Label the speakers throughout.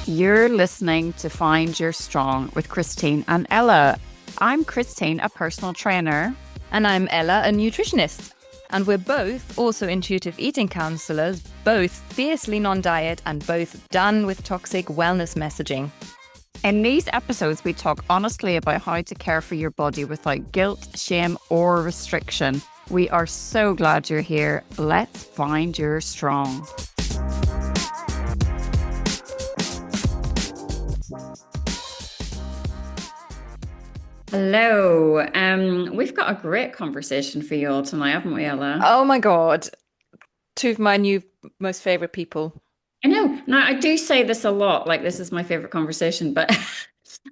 Speaker 1: You're listening to Find Your Strong with Christine and Ella. I'm Christine, a personal trainer.
Speaker 2: And I'm Ella, a nutritionist. And we're both also intuitive eating counselors, both fiercely non-diet and both done with toxic wellness messaging.
Speaker 1: In these episodes, we talk honestly about how to care for your body without guilt, shame, or restriction. We are so glad you're here. Let's find your strong. Hello. We've got a great conversation for you all tonight, haven't we, Ella?
Speaker 2: Oh my God. Two of my new most favorite people.
Speaker 1: I know. Now, I do say this a lot, like this is my favorite conversation, but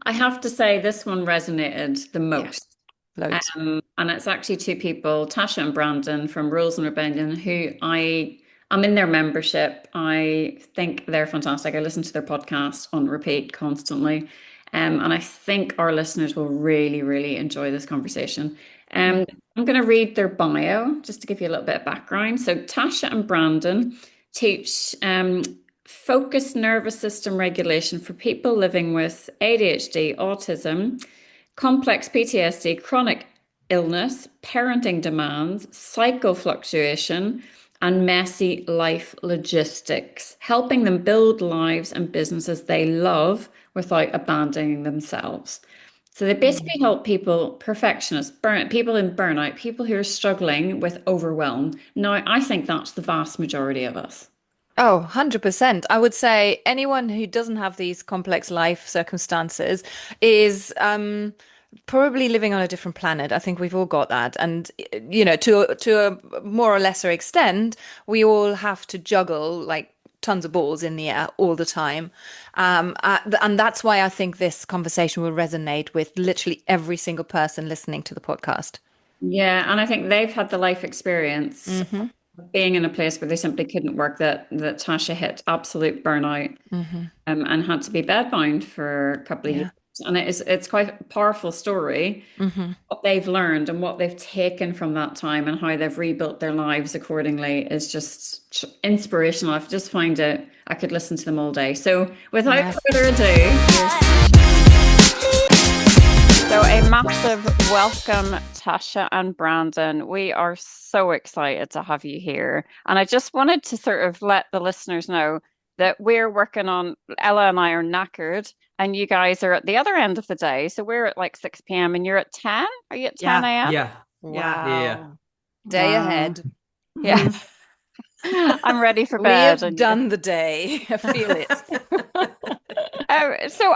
Speaker 1: I have to say this one resonated the most.
Speaker 2: Loads.
Speaker 1: And it's actually two people, Tasha and Brandon from Rules and Rebellion, who I'm in their membership. I think they're fantastic. I listen to their podcast on repeat constantly. And I think our listeners will really, really enjoy this conversation. I'm going to read their bio just to give you a little bit of background. So Tasha and Brandon teach focused nervous system regulation for people living with ADHD, autism, complex PTSD, chronic illness, parenting demands, cycle fluctuation, and messy life logistics, helping them build lives and businesses they love without abandoning themselves. So they basically help people, perfectionists, people in burnout, people who are struggling with overwhelm. Now, I think that's the vast majority of us.
Speaker 2: Oh, 100%. I would say anyone who doesn't have these complex life circumstances is probably living on a different planet. I think we've all got that. And, you know, to a more or lesser extent, we all have to juggle like tons of balls in the air all the time. And that's why I think this conversation will resonate with literally every single person listening to the podcast.
Speaker 1: Yeah, and I think they've had the life experience being in a place where they simply couldn't work, that Tasha hit absolute burnout and had to be bedbound for a couple of years. And it's quite a powerful story, what they've learned and what they've taken from that time and how they've rebuilt their lives accordingly is just inspirational. I just find it, I could listen to them all day. So without further ado, so a massive welcome, Tasha and Brandon. We are so excited to have you here. And I just wanted to sort of let the listeners know that we're working on, Ella and I are knackered, and you guys are at the other end of the day. So we're at like 6 p.m. and you're at 10? Are you at 10 a.m.?
Speaker 3: Yeah.
Speaker 2: Wow. Day ahead.
Speaker 1: Yeah. I'm ready for
Speaker 2: We
Speaker 1: bed.
Speaker 2: have done the day. I feel it.
Speaker 1: So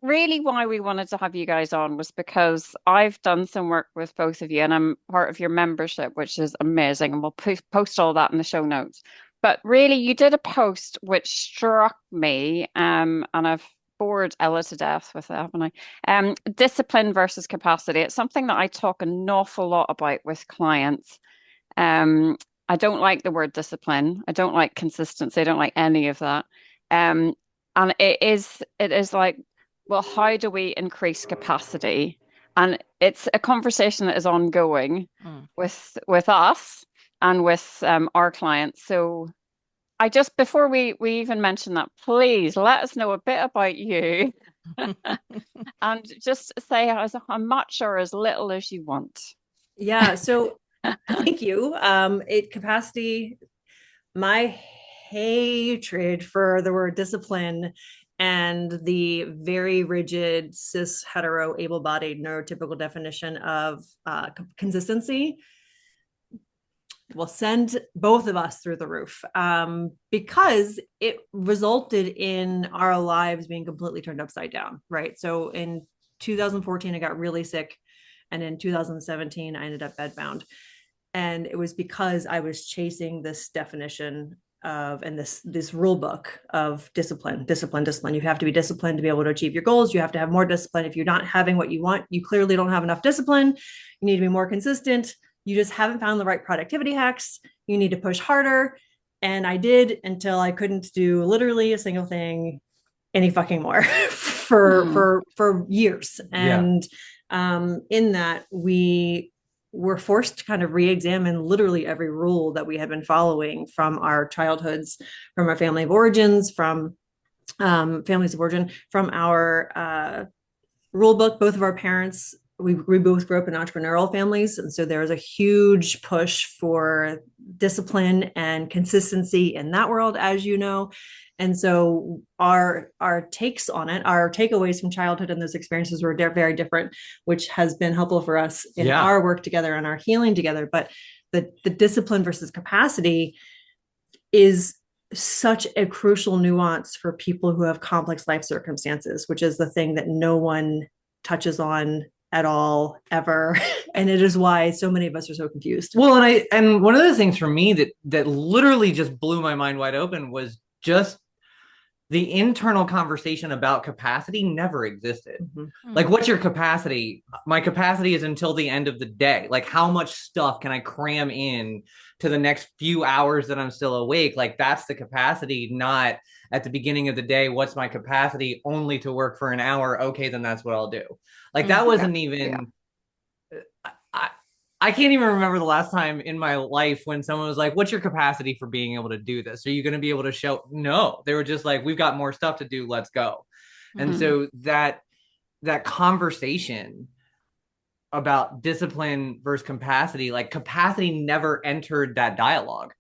Speaker 1: really why we wanted to have you guys on was because I've done some work with both of you and I'm part of your membership, which is amazing. And we'll post all that in the show notes. But really, you did a post which struck me, and I've bored Ella to death with it, haven't I? Discipline versus capacity. It's something that I talk an awful lot about with clients. I don't like the word discipline. I don't like consistency. I don't like any of that. And it is like, well, how do we increase capacity? And it's a conversation that is ongoing with us and with our clients. So I just, before we even mention that, please let us know a bit about you and just say as much or as little as you want.
Speaker 4: Yeah. So thank you. Capacity, my hatred for the word discipline and the very rigid cis hetero able-bodied neurotypical definition of consistency will send both of us through the roof because it resulted in our lives being completely turned upside down, right? So in 2014, I got really sick. And in 2017, I ended up bedbound. And it was because I was chasing this definition of, and this rule book of discipline. You have to be disciplined to be able to achieve your goals. You have to have more discipline. If you're not having what you want, you clearly don't have enough discipline. You need to be more consistent. You just haven't found the right productivity hacks. You need to push harder. And I did until I couldn't do literally a single thing any fucking more for years. And in that, we were forced to kind of re-examine literally every rule that we had been following from our childhoods, from our family of origins, from families of origin, from our rule book. Both of our parents, we both grew up in entrepreneurial families. And so there was a huge push for discipline and consistency in that world, as you know. And so our takes on it, our takeaways from childhood and those experiences were very different, which has been helpful for us in our work together and our healing together. But the discipline versus capacity is such a crucial nuance for people who have complex life circumstances, which is the thing that no one touches on at all ever. And it is why so many of us are so confused.
Speaker 3: Well, and one of the things for me that literally just blew my mind wide open was just the internal conversation about capacity never existed. Mm-hmm. Like, what's your capacity? My capacity is until the end of the day. Like, how much stuff can I cram in to the next few hours that I'm still awake? Like, that's the capacity, not at the beginning of the day. What's my capacity? Only to work for an hour. Okay, then that's what I'll do. Like, that wasn't even, I can't even remember the last time in my life when someone was like, what's your capacity for being able to do this? Are you going to be able to show? No, they were just like, we've got more stuff to do. Let's go. Mm-hmm. And so that conversation about discipline versus capacity, like capacity never entered that dialogue.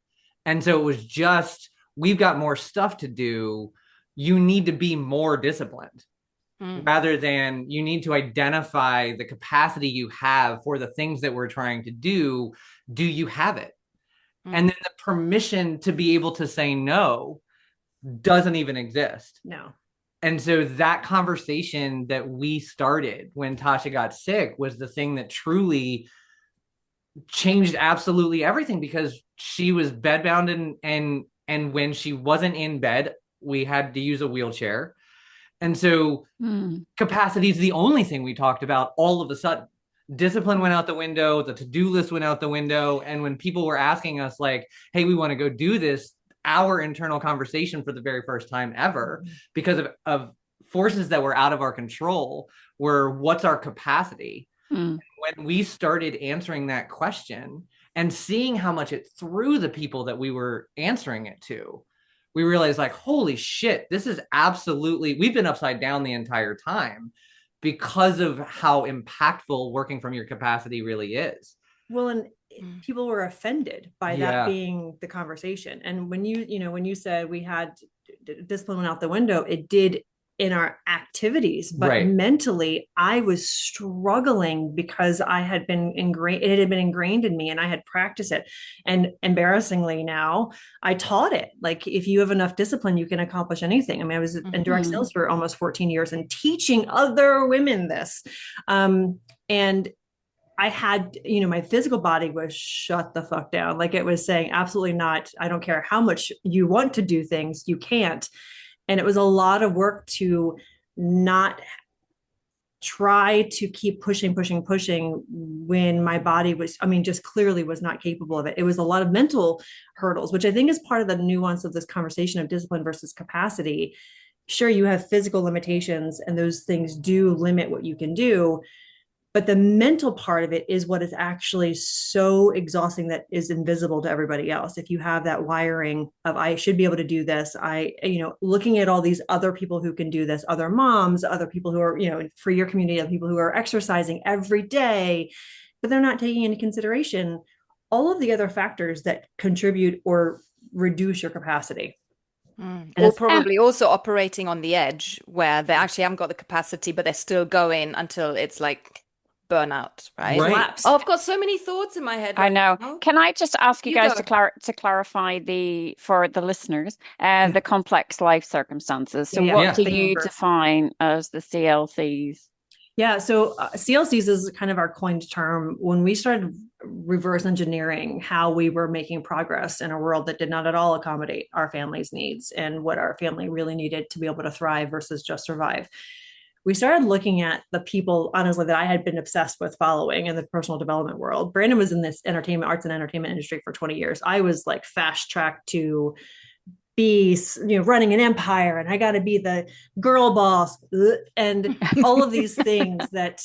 Speaker 3: And so it was just, we've got more stuff to do. You need to be more disciplined. Rather than you need to identify the capacity you have for the things that we're trying to do. Do you have it? And then the permission to be able to say no doesn't even exist.
Speaker 4: No.
Speaker 3: And so that conversation that we started when Tasha got sick was the thing that truly changed absolutely everything, because she was bedbound and when she wasn't in bed, we had to use a wheelchair. And so capacity is the only thing we talked about all of a sudden. Discipline went out the window. The to-do list went out the window. And when people were asking us like, hey, we want to go do this, our internal conversation for the very first time ever, because of forces that were out of our control, were what's our capacity? When we started answering that question and seeing how much it threw the people that we were answering it to, we realized like, holy shit, this is absolutely, we've been upside down the entire time because of how impactful working from your capacity really is.
Speaker 4: Well, and people were offended by that being the conversation. And when you said we had discipline went out the window, it did in our activities, but mentally I was struggling because I had been ingrained, it had been ingrained in me and I had practiced it. And embarrassingly now I taught it. Like, if you have enough discipline, you can accomplish anything. I mean, I was in direct sales for almost 14 years and teaching other women this. And I had, my physical body was shut the fuck down. Like, it was saying, absolutely not. I don't care how much you want to do things, you can't. And it was a lot of work to not try to keep pushing when my body was, just clearly was not capable of it. It was a lot of mental hurdles, which I think is part of the nuance of this conversation of discipline versus capacity. Sure, you have physical limitations and those things do limit what you can do. But the mental part of it is what is actually so exhausting that is invisible to everybody else. If you have that wiring of, I should be able to do this, looking at all these other people who can do this, other moms, other people who are, for your community, of people who are exercising every day, but they're not taking into consideration all of the other factors that contribute or reduce your capacity.
Speaker 2: Or probably also operating on the edge where they actually haven't got the capacity, but they're still going until it's like burnout, right? Oh, I've got so many thoughts in my head.
Speaker 1: I know. Can I just ask you guys to clarify for the listeners, the complex life circumstances? So what do you define as the CLCs?
Speaker 4: Yeah, so CLCs is kind of our coined term. When we started reverse engineering how we were making progress in a world that did not at all accommodate our family's needs and what our family really needed to be able to thrive versus just survive, we started looking at the people, honestly, that I had been obsessed with following in the personal development world. Brandon was in this arts and entertainment industry for 20 years. I was like fast tracked to be, running an empire, and I got to be the girl boss and all of these things that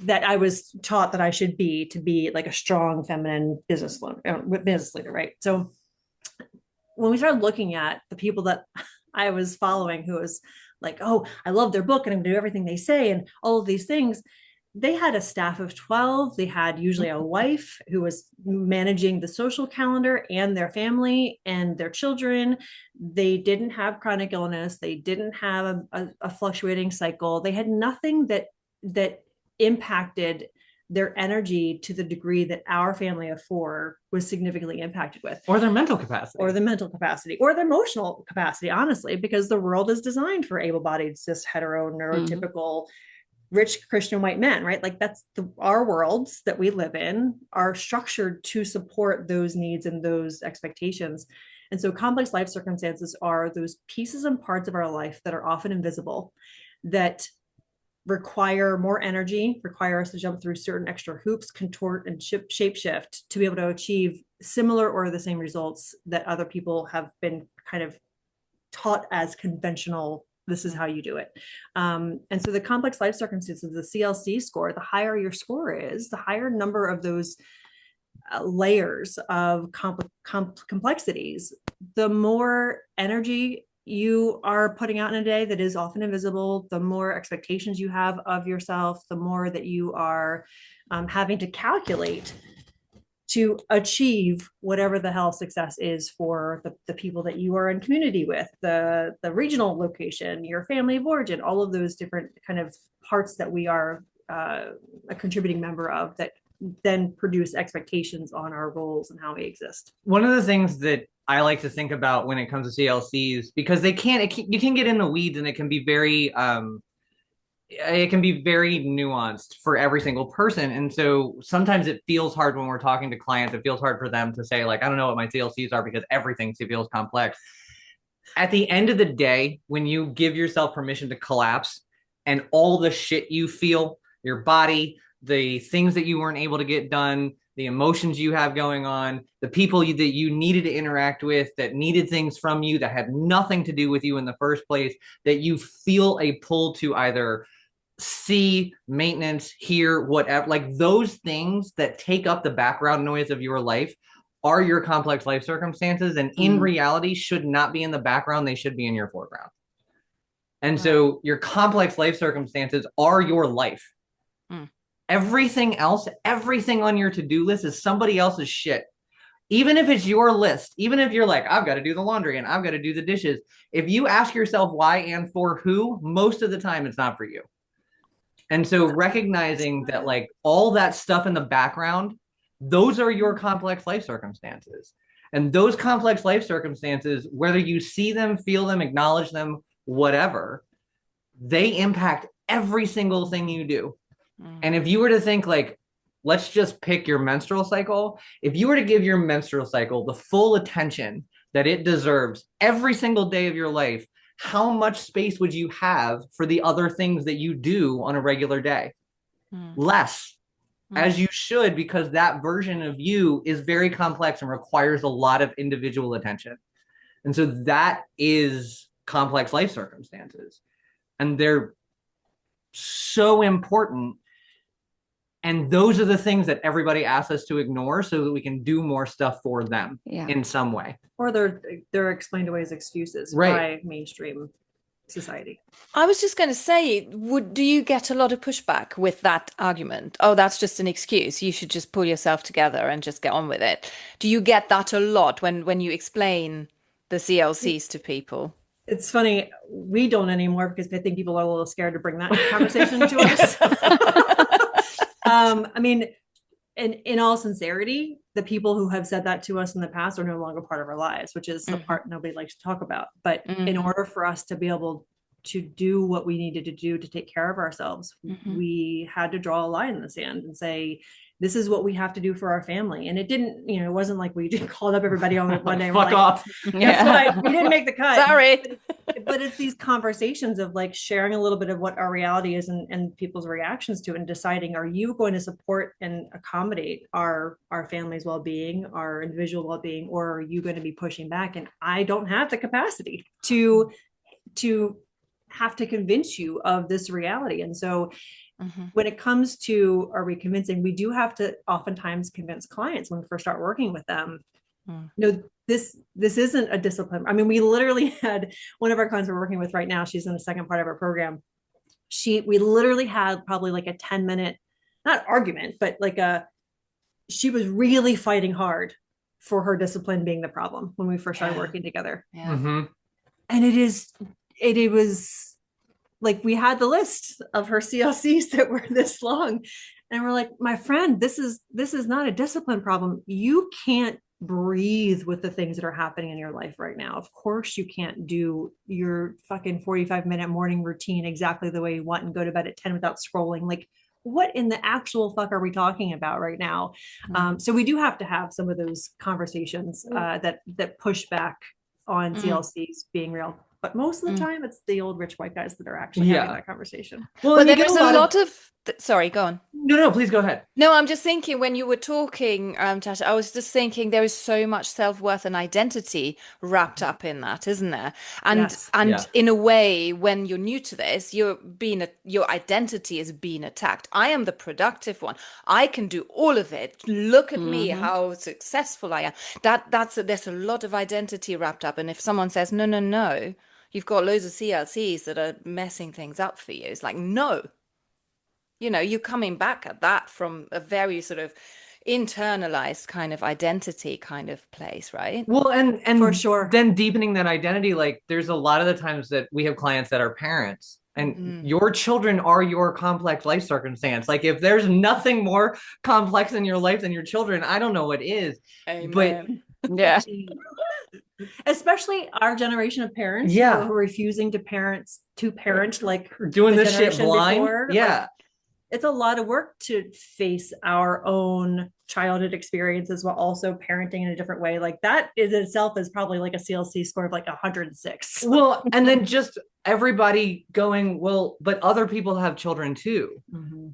Speaker 4: I was taught that I should be to be like a strong feminine business leader, right? So when we started looking at the people that I was following who was like, oh, I love their book and I'm gonna do everything they say and all of these things. They had a staff of 12. They had usually a wife who was managing the social calendar and their family and their children. They didn't have chronic illness. They didn't have a fluctuating cycle. They had nothing that impacted their energy to the degree that our family of four was significantly impacted with.
Speaker 3: Or their mental capacity.
Speaker 4: Or the mental capacity, or their emotional capacity, honestly, because the world is designed for able-bodied, cis, hetero, neurotypical, rich Christian white men, right? Like that's our worlds that we live in are structured to support those needs and those expectations. And so complex life circumstances are those pieces and parts of our life that are often invisible, that require more energy, require us to jump through certain extra hoops, contort and shape shift to be able to achieve similar or the same results that other people have been kind of taught as conventional. This is how you do it. And so the complex life circumstances, the CLC score, the higher your score is, the higher number of those layers of complexities, the more energy you are putting out in a day that is often invisible, the more expectations you have of yourself, the more that you are having to calculate to achieve whatever the hell success is for the people that you are in community with, the regional location, your family of origin, all of those different kind of parts that we are a contributing member of that then produce expectations on our roles and how we exist.
Speaker 3: One of the things that I like to think about when it comes to CLCs, because you can get in the weeds and it can be very nuanced for every single person. And so sometimes it feels hard when we're talking to clients. It feels hard for them to say, like, I don't know what my CLCs are because everything feels complex. At the end of the day, when you give yourself permission to collapse and all the shit you feel, your body, the things that you weren't able to get done, the emotions you have going on, the people that you needed to interact with that needed things from you that had nothing to do with you in the first place, that you feel a pull to either see, maintenance, hear, whatever, like those things that take up the background noise of your life are your complex life circumstances, and in reality should not be in the background. They should be in your foreground. And so your complex life circumstances are your life. Everything else, everything on your to-do list is somebody else's shit. Even if it's your list, even if you're like, I've got to do the laundry and I've got to do the dishes. If you ask yourself why and for who, most of the time it's not for you. And so recognizing that like all that stuff in the background, those are your complex life circumstances. And those complex life circumstances, whether you see them, feel them, acknowledge them, whatever, they impact every single thing you do. And if you were to think like, let's just pick your menstrual cycle. If you were to give your menstrual cycle the full attention that it deserves every single day of your life, how much space would you have for the other things that you do on a regular day? Less, as you should, because that version of you is very complex and requires a lot of individual attention. And so that is complex life circumstances. And they're so important. And those are the things that everybody asks us to ignore so that we can do more stuff for them in some way.
Speaker 4: Or they're explained away as excuses by mainstream society.
Speaker 2: I was just going to say, do you get a lot of pushback with that argument? Oh, that's just an excuse. You should just pull yourself together and just get on with it. Do you get that a lot when you explain the CLCs to people?
Speaker 4: It's funny, we don't anymore because I think people are a little scared to bring that conversation to us. I mean, in all sincerity, the people who have said that to us in the past are no longer part of our lives, which is the part nobody likes to talk about. But in order for us to be able to do what we needed to do to take care of ourselves, we had to draw a line in the sand and say, this is what we have to do for our family. And it didn't, it wasn't like we just called up everybody on one day.
Speaker 3: Fuck off.
Speaker 4: That's why we didn't make the cut.
Speaker 2: Sorry.
Speaker 4: But it's these conversations of like sharing a little bit of what our reality is and people's reactions to it, and deciding, are you going to support and accommodate our family's well-being, our individual well-being, or are you going to be pushing back? And I don't have the capacity to have to convince you of this reality. And so when it comes to, are we convincing, we do have to oftentimes convince clients when we first start working with them No, this isn't a discipline. I mean, we literally had one of our clients we're working with right now. She's in the second part of our program. We literally had probably like a 10-minute, not argument, but she was really fighting hard for her discipline being the problem when we first started working together.
Speaker 2: Yeah.
Speaker 4: And it was like, we had the list of her CLCs that were this long. And we're like, my friend, this is not a discipline problem. You can't breathe with the things that are happening in your life right now. Of course, you can't do your fucking 45-minute morning routine exactly the way you want and go to bed at 10 without scrolling. Like, what in the actual fuck are we talking about right now? So we do have to have some of those conversations that push back on CLCs being real. But most of the time, it's the old rich white guys that are actually having that conversation.
Speaker 2: Well, there's a lot of sorry, go on.
Speaker 3: No, please go ahead.
Speaker 2: No, I'm just thinking when you were talking, Tasha, I was just thinking there is so much self-worth and identity wrapped up in that, isn't there? And in a way, when you're new to this, your identity is being attacked. I am the productive one. I can do all of it. Look at me, how successful I am. There's a lot of identity wrapped up. And if someone says, no, you've got loads of CLCs that are messing things up for you, it's like, no. You're coming back at that from a very sort of internalized kind of identity kind of place, right?
Speaker 3: Well, and
Speaker 4: for sure.
Speaker 3: Then deepening that identity, like there's a lot of the times that we have clients that are parents and your children are your complex life circumstance. Like if there's nothing more complex in your life than your children, I don't know what is.
Speaker 2: Amen.
Speaker 3: But
Speaker 4: especially our generation of parents who are refusing to parent like
Speaker 3: doing this shit blind.
Speaker 4: Before. Like, it's a lot of work to face our own childhood experiences while also parenting in a different way. Like that in itself is probably like a CLC score of like 106.
Speaker 3: Well, and then just everybody going, well, but other people have children too.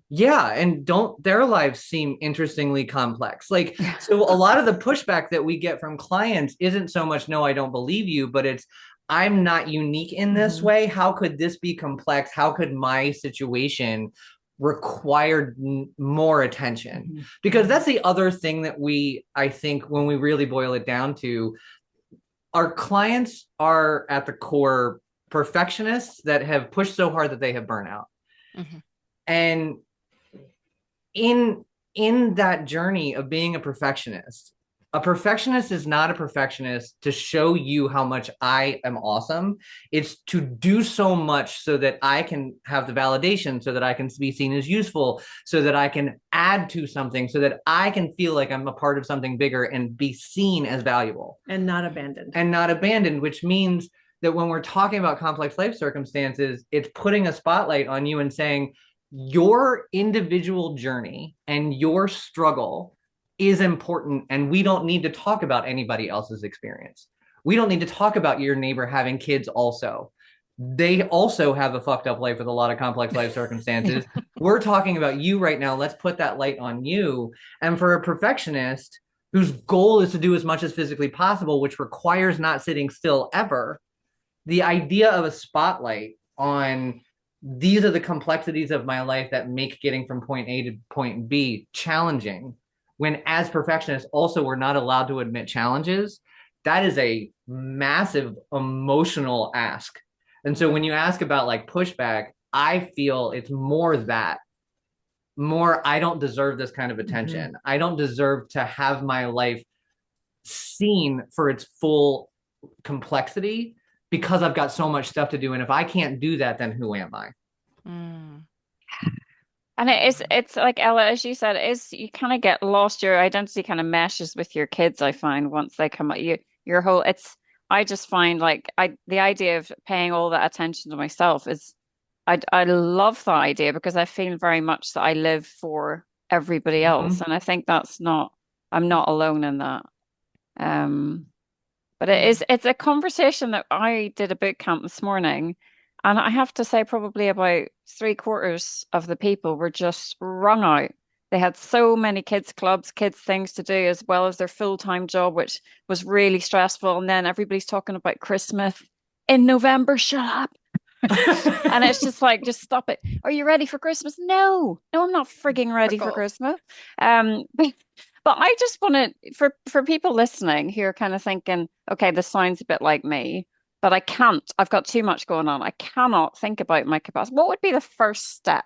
Speaker 3: Yeah. And don't their lives seem interestingly complex? Like, so a lot of the pushback that we get from clients isn't so much, no, I don't believe you, but it's, I'm not unique in this way. How could this be complex? How could my situation required more attention? Because that's the other thing that I think when we really boil it down to, our clients are at the core perfectionists that have pushed so hard that they have burnout. And in that journey of being a perfectionist is not a perfectionist to show you how much I am awesome. It's to do so much so that I can have the validation, so that I can be seen as useful, so that I can add to something, so that I can feel like I'm a part of something bigger and be seen as valuable.
Speaker 4: And not abandoned.
Speaker 3: Which means that when we're talking about complex life circumstances, it's putting a spotlight on you and saying your individual journey and your struggle is important, and we don't need to talk about anybody else's experience. We don't need to talk about your neighbor having kids also. They also have a fucked up life with a lot of complex life circumstances. We're talking about you right now. Let's put that light on you. And for a perfectionist whose goal is to do as much as physically possible, which requires not sitting still ever, the idea of a spotlight on these are the complexities of my life that make getting from point A to point B challenging, when as perfectionists also we're not allowed to admit challenges, that is a massive emotional ask. And so when you ask about like pushback, I feel it's more I don't deserve this kind of attention. I don't deserve to have my life seen for its full complexity because I've got so much stuff to do. And if I can't do that, then who am I?
Speaker 1: And it's like Ella, as you said, you kind of get lost. Your identity kind of meshes with your kids, I find, once they come at you. I just find like the idea of paying all that attention to myself is, I love that idea because I feel very much that I live for everybody else. And I think I'm not alone in that. But it's a conversation that I did a boot camp this morning. And I have to say, probably about 3/4 of the people were just wrung out. They had so many kids clubs, kids things to do, as well as their full-time job, which was really stressful. And then everybody's talking about Christmas in November. Shut up. And it's just like, just stop it. Are you ready for Christmas? No, I'm not frigging ready for Christmas. But I just want to, for people listening who are kind of thinking, okay, this sounds a bit like me, but I can't. I've got too much going on. I cannot think about my capacity. What would be the first step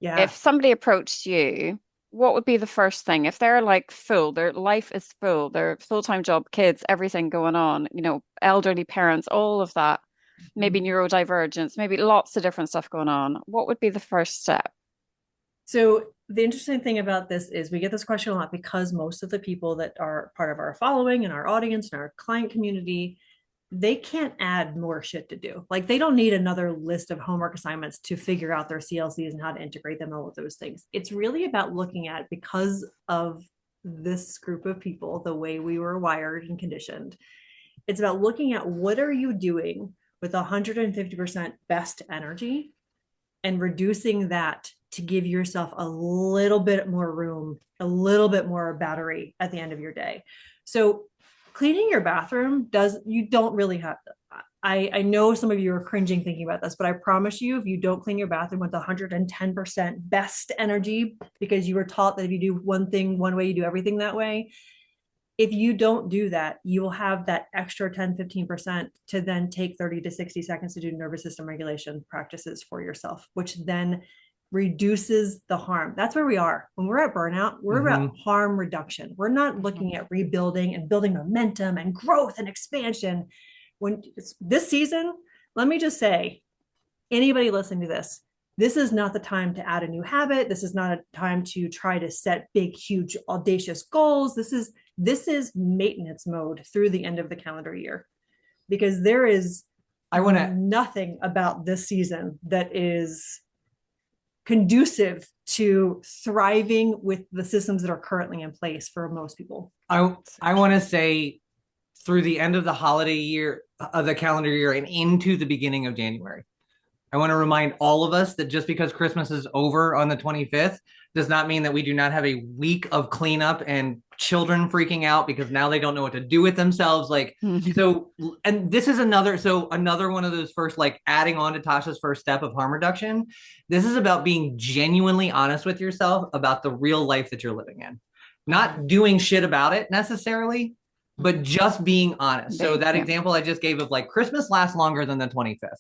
Speaker 1: if
Speaker 4: Yeah.
Speaker 1: somebody approached you? What would be the first thing if they're like full, their life is full, their full-time job, kids, everything going on, elderly parents, all of that, maybe neurodivergence, maybe lots of different stuff going on. What would be the first step?
Speaker 4: So the interesting thing about this is we get this question a lot because most of the people that are part of our following and our audience and our client community, they can't add more shit to do. Like they don't need another list of homework assignments to figure out their CLCs and how to integrate them, all of those things. It's really about looking at, because of this group of people, the way we were wired and conditioned, it's about looking at what are you doing with 150% best energy and reducing that to give yourself a little bit more room, a little bit more battery at the end of your day. So cleaning your bathroom you don't really have to. I know some of you are cringing thinking about this, but I promise you, if you don't clean your bathroom with 110% best energy, because you were taught that if you do one thing one way, you do everything that way. If you don't do that, you will have that extra 10-15% to then take 30 to 60 seconds to do nervous system regulation practices for yourself, which then reduces the harm. That's where we are. When we're at burnout, we're about harm reduction. We're not looking at rebuilding and building momentum and growth and expansion. When it's this season, let me just say, anybody listening to this is not the time to add a new habit. This is not a time to try to set big, huge, audacious goals. This is maintenance mode through the end of the calendar year, because there is nothing about this season that is conducive to thriving with the systems that are currently in place for most people.
Speaker 3: I want to say through the end of the holiday year, of the calendar year, and into the beginning of January. I want to remind all of us that just because Christmas is over on the 25th does not mean that we do not have a week of cleanup and children freaking out because now they don't know what to do with themselves. So, and this is another one of those first, like adding on to Tasha's first step of harm reduction. This is about being genuinely honest with yourself about the real life that you're living in, not doing shit about it necessarily, but just being honest. So that example I just gave of like Christmas lasts longer than the 25th.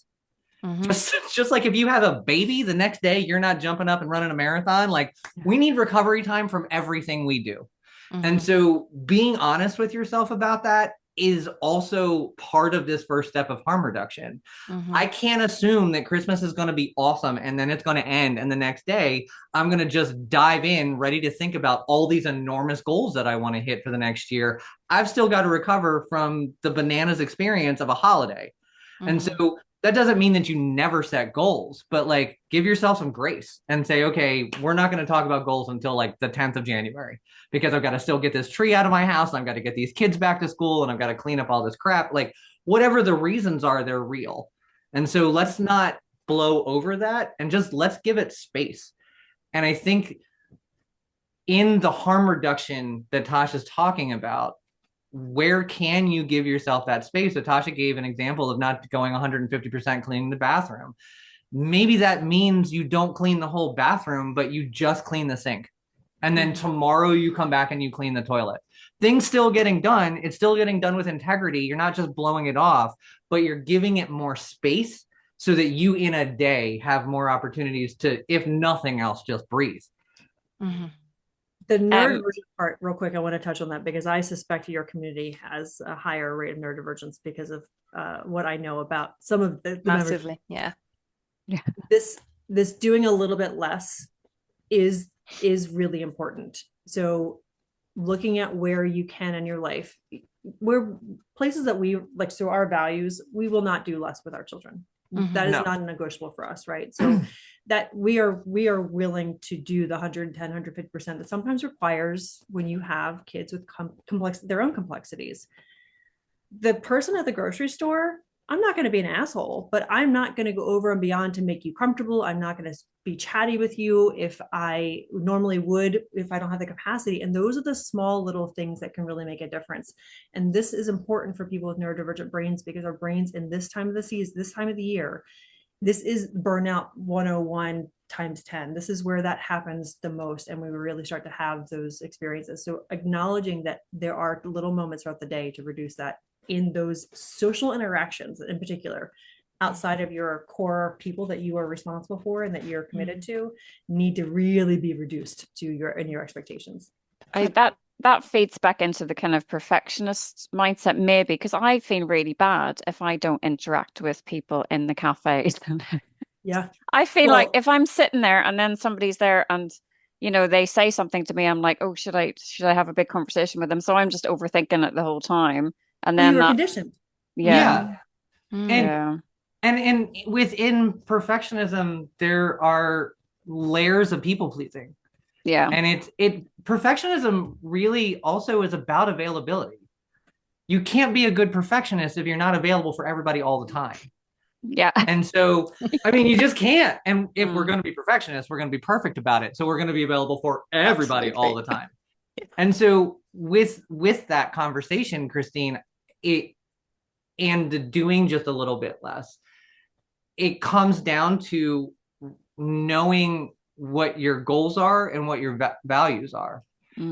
Speaker 3: Just like if you have a baby, the next day you're not jumping up and running a marathon. Like we need recovery time from everything we do. And so being honest with yourself about that is also part of this first step of harm reduction. I can't assume that Christmas is going to be awesome and then it's going to end, and the next day I'm going to just dive in ready to think about all these enormous goals that I want to hit for the next year. I've still got to recover from the bananas experience of a holiday. And so that doesn't mean that you never set goals, but like give yourself some grace and say, okay, we're not going to talk about goals until like the 10th of January, because I've got to still get this tree out of my house and I've got to get these kids back to school and I've got to clean up all this crap. Like whatever the reasons are, they're real. And so let's not blow over that and just let's give it space. And I think in the harm reduction that Tasha's talking about, where can you give yourself that space? So Tasha gave an example of not going 150% cleaning the bathroom. Maybe that means you don't clean the whole bathroom, but you just clean the sink. And then tomorrow you come back and you clean the toilet. Things still getting done. It's still getting done with integrity. You're not just blowing it off, but you're giving it more space so that you in a day have more opportunities to, if nothing else, just breathe.
Speaker 4: The neurodivergent part, real quick, I want to touch on that because I suspect your community has a higher rate of neurodivergence because of what I know about some of the
Speaker 2: massively
Speaker 4: members. This doing a little bit less is really important. So looking at where you can in your life, where places that we like, so our values, we will not do less with our children. That is not negotiable for us, right? So that we are willing to do the 110, 150% that sometimes requires when you have kids with their own complexities. The person at the grocery store, I'm not going to be an asshole, but I'm not going to go over and beyond to make you comfortable. I'm not going to be chatty with you if I normally would, if I don't have the capacity. And those are the small little things that can really make a difference. And this is important for people with neurodivergent brains because our brains in this time of the season, this time of the year, this is burnout 101 times 10. This is where that happens the most. And we really start to have those experiences. So acknowledging that there are little moments throughout the day to reduce that in those social interactions in particular, outside of your core people that you are responsible for and that you're committed to, need to really be reduced to your expectations.
Speaker 1: That feeds back into the kind of perfectionist mindset, maybe, because I feel really bad if I don't interact with people in the cafes.
Speaker 4: Yeah.
Speaker 1: I feel like
Speaker 4: Well,
Speaker 1: if I'm sitting there and then somebody's there and they say something to me, I'm like, oh, should I have a big conversation with them? So I'm just overthinking it the whole time. And
Speaker 4: you
Speaker 1: then
Speaker 4: were
Speaker 1: that,
Speaker 4: conditioned.
Speaker 1: yeah,
Speaker 3: Yeah. And
Speaker 1: yeah,
Speaker 3: and within perfectionism, there are layers of people pleasing.
Speaker 1: yeah,
Speaker 3: And it perfectionism really also is about availability. You can't be a good perfectionist if you're not available for everybody all the time.
Speaker 1: yeah.
Speaker 3: And so, I mean, you just can't. And if we're
Speaker 1: Mm,
Speaker 3: going to be perfectionists, we're going to be perfect about it. So we're going to be available for everybody all
Speaker 2: Absolutely.
Speaker 3: the time. And so with that conversation, Christine, it and the doing just a little bit less, it comes down to knowing what your goals are and what your values are.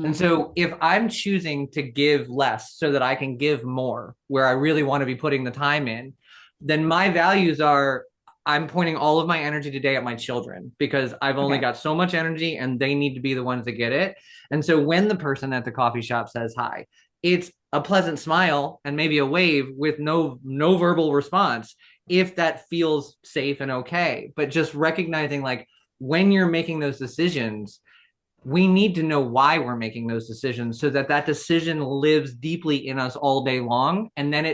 Speaker 3: And
Speaker 1: mm,
Speaker 3: so if I'm choosing to give less so that I can give more where I really want to be putting the time in, then my values are I'm pointing all of my energy today at my children because I've only
Speaker 1: okay.
Speaker 3: got so much energy and they need to be the ones that get it. And so when the person at the coffee shop says hi, it's a pleasant smile and maybe a wave with no verbal response if that feels safe and okay. But just recognizing like when you're making those decisions, we need to know why we're making those decisions so that that decision lives deeply in us all day long, and then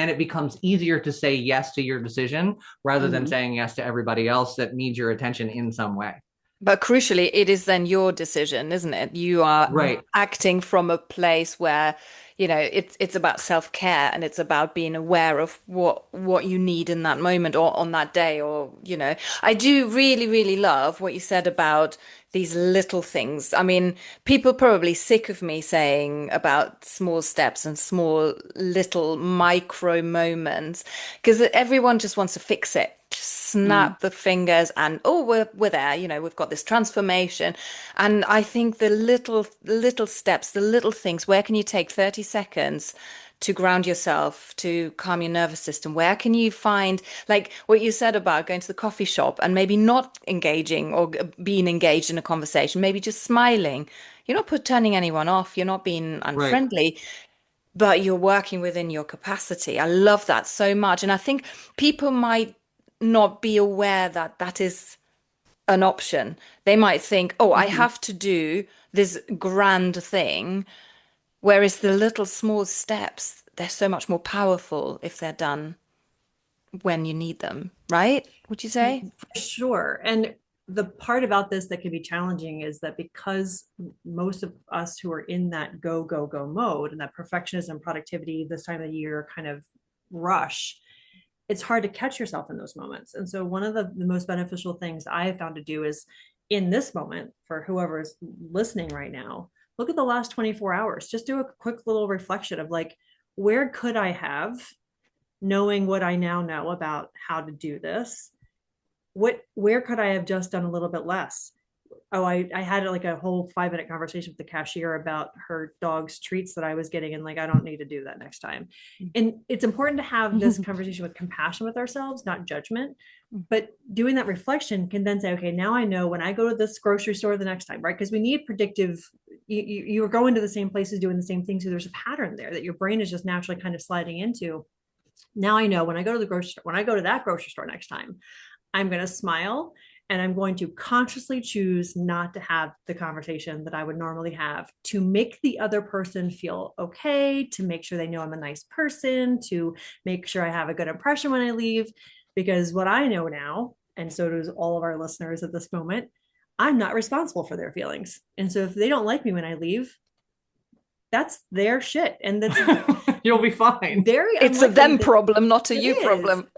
Speaker 3: it becomes easier to say yes to your decision rather than
Speaker 1: Mm,
Speaker 3: saying yes to everybody else that needs your attention in some way.
Speaker 2: But crucially, it is then your decision, isn't it? You are
Speaker 3: Right.
Speaker 2: acting from a place where, it's about self-care and it's about being aware of what you need in that moment or on that day or. I do really, really love what you said about these little things. I mean, people probably sick of me saying about small steps and small little micro moments because everyone just wants to fix it.
Speaker 1: mm,
Speaker 2: Snap the fingers and oh we're there, we've got this transformation. And I think the little steps, the little things, where can you take 30 seconds to ground yourself, to calm your nervous system? Where can you find, like what you said about going to the coffee shop and maybe not engaging or being engaged in a conversation, maybe just smiling. You're not turning anyone off, you're not being
Speaker 3: Right.
Speaker 2: unfriendly, but you're working within your capacity. I love that so much. And I think people might not be aware that that is an option. They might think, oh, I
Speaker 1: mhm.
Speaker 2: have to do this grand thing. Whereas the little small steps, they're so much more powerful if they're done when you need them, right? Would you say?
Speaker 4: For sure. And the part about this that can be challenging is that because most of us who are in that go, go, go mode and that perfectionism, productivity, this time of year kind of rush, it's hard to catch yourself in those moments. And so, one of the most beneficial things I have found to do is in this moment, for whoever is listening right now, look at the last 24 hours. Just do a quick little reflection of like, where could I have, knowing what I now know about how to do this, where could I have just done a little bit less? Oh, I had like a whole 5 minute conversation with the cashier about her dog's treats that I was getting, and like I don't need to do that next time. And it's important to have this conversation with compassion with ourselves, not judgment. But doing that reflection can then say, okay, now I know when I go to this grocery store the next time, right? Because we need predictive. You are going to the same places, doing the same things, so there's a pattern there that your brain is just naturally kind of sliding into. Now I know when I go to the grocery store, when I go to that grocery store next time, I'm going to smile and I'm going to consciously choose not to have the conversation that I would normally have to make the other person feel okay, to make sure they know I'm a nice person, to make sure I have a good impression when I leave. Because what I know now, and so does all of our listeners at this moment, I'm not responsible for their feelings. And so if they don't like me when I leave, that's their shit. And that's
Speaker 3: You'll be fine.
Speaker 4: very
Speaker 2: It's a
Speaker 4: unlikely
Speaker 2: them
Speaker 4: that
Speaker 2: problem, not a
Speaker 4: it
Speaker 2: you
Speaker 4: is.
Speaker 2: problem.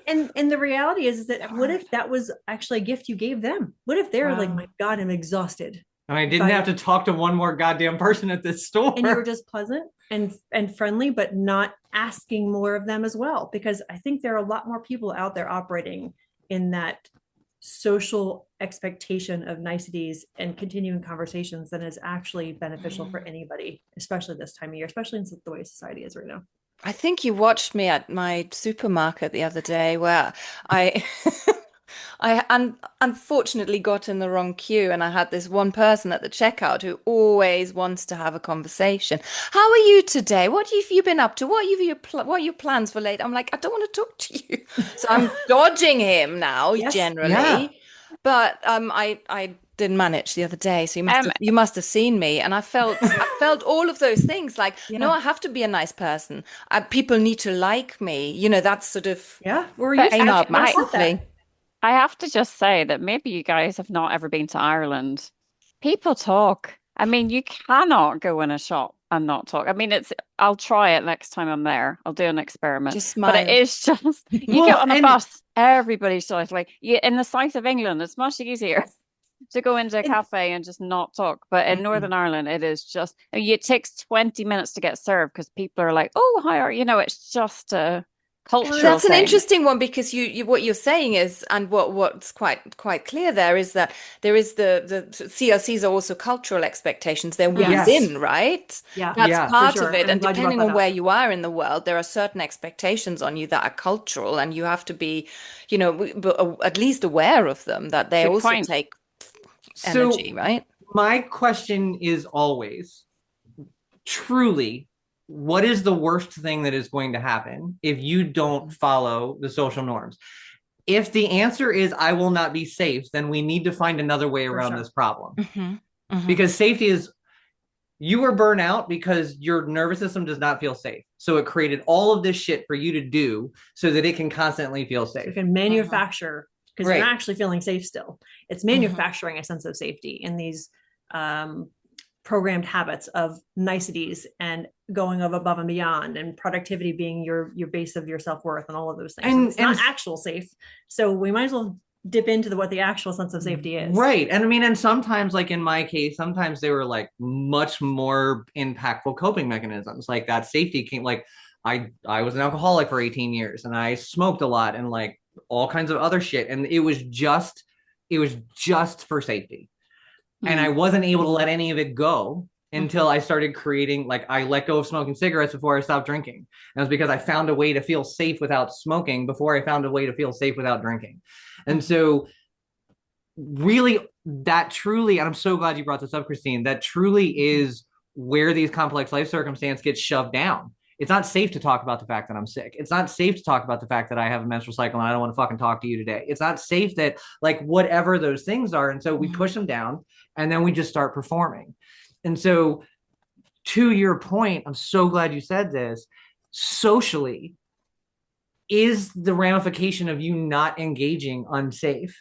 Speaker 4: And the reality is that what if that was actually a gift you gave them? What if they're like,
Speaker 1: Wow.
Speaker 4: my God, I'm exhausted.
Speaker 3: And I didn't have to talk to one more goddamn person at this store.
Speaker 4: And you were just pleasant and friendly, but not asking more of them as well. Because I think there are a lot more people out there operating in that social expectation of niceties and continuing conversations than is actually beneficial for
Speaker 2: Mm.
Speaker 4: anybody, especially this time of year, especially in the way society is right now.
Speaker 2: I think you watched me at my supermarket the other day where I unfortunately got in the wrong queue and I had this one person at the checkout who always wants to have a conversation. How are you today? What have you been up to? What are your plans for late? I'm like, I don't want to talk to you. So I'm dodging him now
Speaker 4: Yes.
Speaker 3: Yeah.
Speaker 2: generally. But I didn't manage the other day, so
Speaker 1: Um,
Speaker 2: you must have seen me, and I felt all of those things. Like, no,
Speaker 4: Yeah.
Speaker 2: I have to be a nice person. People need to like me. That's sort of
Speaker 4: Yeah. We're
Speaker 1: but
Speaker 4: used
Speaker 2: came
Speaker 4: to
Speaker 2: out
Speaker 4: being taught that.
Speaker 2: massively.
Speaker 1: I have to just say that maybe you guys have not ever been to Ireland. People talk. I mean, you cannot go in a shop and not talk. I mean, I'll try it next time I'm there. I'll do an experiment.
Speaker 2: Just
Speaker 1: But it
Speaker 2: smile.
Speaker 1: is just, you get
Speaker 3: Well,
Speaker 1: on a
Speaker 3: and
Speaker 1: bus, everybody's just like, in the south of England, it's much easier to go into a
Speaker 4: And
Speaker 1: cafe and just not talk. But in
Speaker 2: Mhm.
Speaker 1: Northern Ireland, it is just, I mean, it takes 20 minutes to get served because people are like, oh, hi, it's just a cultural
Speaker 2: That's an
Speaker 1: thing.
Speaker 2: interesting one because you what you're saying is, and what's quite clear there is that there is the CLCs are also cultural expectations. They're
Speaker 1: Mm.
Speaker 3: yes.
Speaker 2: within, right?
Speaker 4: yeah,
Speaker 2: That's
Speaker 3: Yeah.
Speaker 4: for
Speaker 2: part of
Speaker 4: sure.
Speaker 2: it.
Speaker 4: And I'm
Speaker 2: And
Speaker 4: glad you brought
Speaker 2: depending
Speaker 4: that
Speaker 2: on
Speaker 4: up.
Speaker 2: where you are in the world, there are certain expectations on you that are cultural, and you have to be, at least aware of them, that they
Speaker 1: Good
Speaker 2: also
Speaker 1: point.
Speaker 2: take
Speaker 3: So
Speaker 2: energy, right?
Speaker 3: my question is always, truly, what is the worst thing that is going to happen if you don't follow the social norms? If the answer is I will not be safe, then we need to find another way
Speaker 4: For
Speaker 3: around this
Speaker 4: sure.
Speaker 3: problem.
Speaker 2: Hmm. Hmm.
Speaker 3: Because safety is, you were burnt out because your nervous system does not feel safe. So it created all of this shit for you to do so that it can constantly feel
Speaker 4: So you
Speaker 3: safe.
Speaker 4: can
Speaker 2: Hmm.
Speaker 4: manufacture, because you're
Speaker 3: Right.
Speaker 4: actually feeling safe still. It's
Speaker 2: Hmm.
Speaker 4: manufacturing a sense of safety in these um, programmed habits of niceties and going above and beyond, and productivity being your base of your self-worth and all of those things. So
Speaker 3: And
Speaker 4: it's not actual safe. So we might as well dip into what the actual sense of safety is.
Speaker 3: right. And I mean, and sometimes, like in my case, sometimes they were like much more impactful coping mechanisms. Like that safety came, like I was an alcoholic for 18 years and I smoked a lot and like all kinds of other shit. And it was just for safety. And I
Speaker 1: Mm.
Speaker 3: wasn't able to let any of it go until I started creating, like I let go of smoking cigarettes before I stopped drinking. And it was because I found a way to feel safe without smoking before I found a way to feel safe without drinking. And so really, that truly, and I'm so glad you brought this up, Christine, that truly is where these complex life circumstances get shoved down. It's not safe to talk about the fact that I'm sick. It's not safe to talk about the fact that I have a menstrual cycle and I don't want to fucking talk to you today. It's not safe that, like, whatever those things are. And so we push them down and then we just start performing. And so, to your point, I'm so glad you said this. Socially, is the ramification of you not engaging unsafe?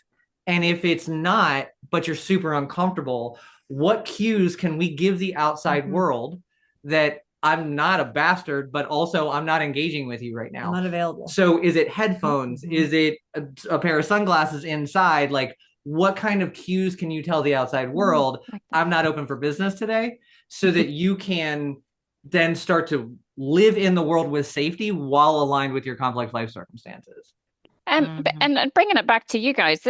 Speaker 3: And if it's not, but you're super uncomfortable, what cues can we give the outside world that I'm not a bastard, but also I'm not engaging with you right
Speaker 4: I'm
Speaker 3: now?
Speaker 4: not available.
Speaker 3: So is it headphones? Is it a pair of sunglasses inside? Like, what kind of cues can you tell the outside world? I'm not open for business today, so that you can then start to live in the world with safety while aligned with your complex life circumstances.
Speaker 2: Hmm.
Speaker 1: And bringing it back to you guys,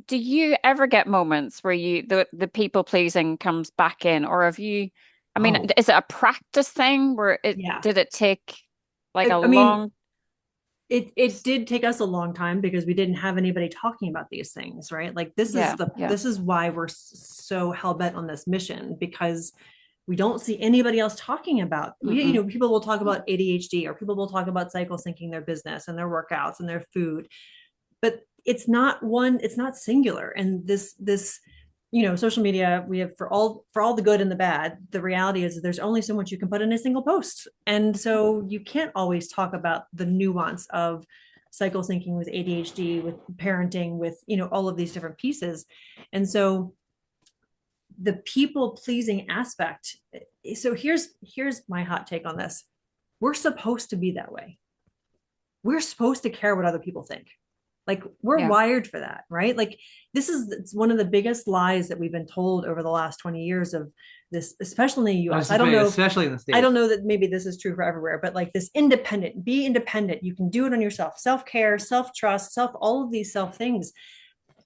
Speaker 1: do you ever get moments where the people pleasing comes back in, or have you, I mean,
Speaker 3: Oh,
Speaker 1: is it a practice thing where
Speaker 4: Yeah.
Speaker 1: did it take like a
Speaker 4: I mean,
Speaker 1: long,
Speaker 4: it did take us a long time because we didn't have anybody talking about these things, right? Like
Speaker 1: yeah, yeah.
Speaker 4: this is why we're so hell-bent on this mission, because we don't see anybody else talking about,
Speaker 1: Mm-mm.
Speaker 4: people will talk about ADHD, or people will talk about cycle syncing their business and their workouts and their food, but it's not singular. And this social media, we have, for all the good and the bad, the reality is that there's only so much you can put in a single post, and so you can't always talk about the nuance of cycle syncing with ADHD, with parenting, with all of these different pieces. And so the people pleasing aspect, so here's my hot take on this: we're supposed to be that way. We're supposed to care what other people think. Like, we're
Speaker 1: Yeah.
Speaker 4: wired for that, right? Like, it's one of the biggest lies that we've been told over the last 20 years of this, especially in the US. I don't know,
Speaker 3: especially in the States.
Speaker 4: I don't know that maybe this is true for everywhere, but like this be independent. You can do it on yourself, self-care, self-trust, all of these self things.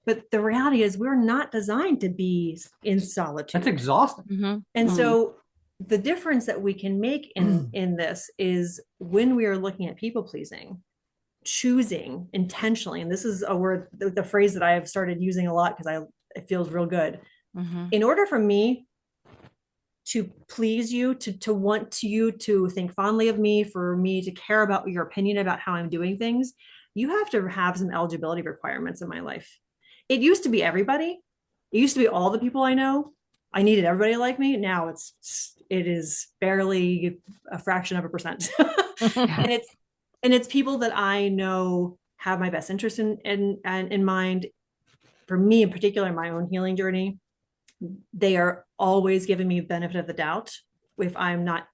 Speaker 4: But the reality is we're not designed to be in solitude.
Speaker 3: That's exhausting.
Speaker 2: Mm-hmm.
Speaker 4: And so the difference that we can make in this is when we are looking at people pleasing, choosing intentionally, and this is a word, the phrase that I have started using a lot because it feels real good.
Speaker 2: Mm-hmm.
Speaker 4: In order for me to please you, to want you to think fondly of me, for me to care about your opinion about how I'm doing things, you have to have some eligibility requirements in my life. It used to be everybody. It used to be all the people I know. I needed everybody to like me. Now it is barely a fraction of a percent. and it's people that I know have my best interest in mind. For me in particular, my own healing journey, they are always giving me benefit of the doubt. If I'm not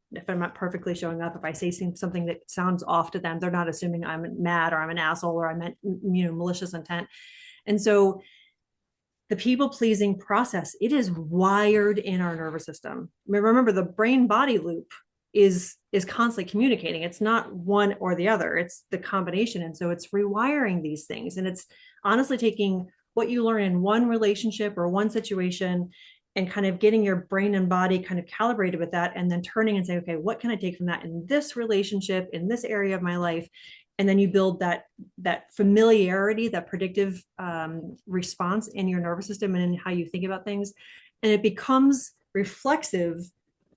Speaker 4: perfectly showing up, if I say something that sounds off to them, they're not assuming I'm mad or I'm an asshole or I meant, malicious intent. And so the people pleasing process, it is wired in our nervous system. Remember, the brain body loop is constantly communicating. It's not one or the other, it's the combination. And so it's rewiring these things. And it's honestly taking what you learn in one relationship or one situation and kind of getting your brain and body kind of calibrated with that, and then turning and saying, okay, what can I take from that in this relationship, in this area of my life? And then you build that familiarity, that predictive response in your nervous system and in how you think about things. And it becomes reflexive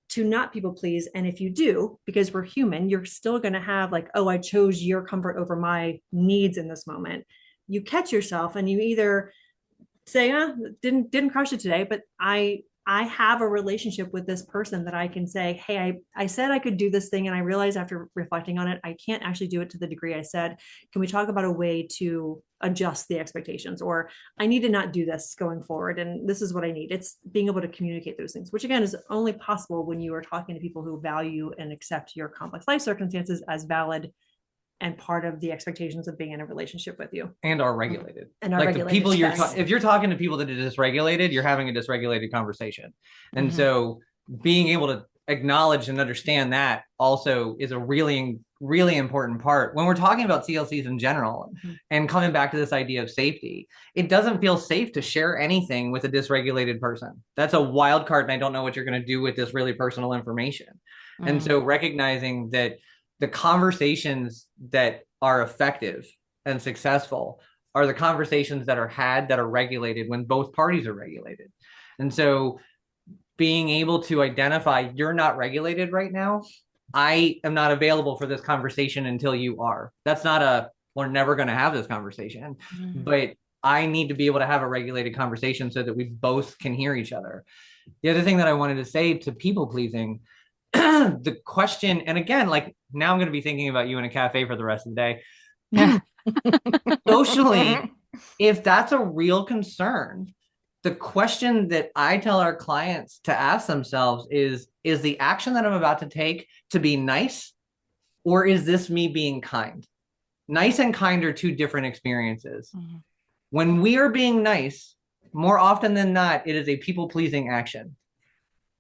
Speaker 4: to not people please. And if you do, because we're human, you're still going to have like, oh, I chose your comfort over my needs in this moment. You catch yourself and you either say, didn't crush it today, but I have a relationship with this person that I can say, hey, I said I could do this thing. And I realized after reflecting on it, I can't actually do it to the degree I said. Can we talk about a way to adjust the expectations? Or I need to not do this going forward. And this is what I need. It's being able to communicate those things, which again is only possible when you are talking to people who value and accept your complex life circumstances as valid and part of the expectations of being in a relationship with you,
Speaker 3: and are regulated.
Speaker 4: And are regulated,
Speaker 3: the people
Speaker 4: yes.
Speaker 3: If you're talking to people that are dysregulated, you're having a dysregulated conversation. And so being able to acknowledge and understand that also is a really, really important part when we're talking about CLCs in general. And coming back to this idea of safety, it doesn't feel safe to share anything with a dysregulated person. That's a wild card, and I don't know what you're going to do with this really personal information. And so recognizing that the conversations that are effective and successful are the conversations that are had that are regulated when both parties are regulated. And so being able to identify, you're not regulated right now. I am not available for this conversation until you are. That's not we're never going to have this conversation, but I need to be able to have a regulated conversation so that we both can hear each other. The other thing that I wanted to say to people pleasing, the question, and again, like now I'm going to be thinking about you in a cafe for the rest of the day. Yeah. Socially, if that's a real concern, the question that I tell our clients to ask themselves is the action that I'm about to take to be nice, or is this me being kind? Nice and kind are two different experiences. When we are being nice, more often than not, it is a people-pleasing action.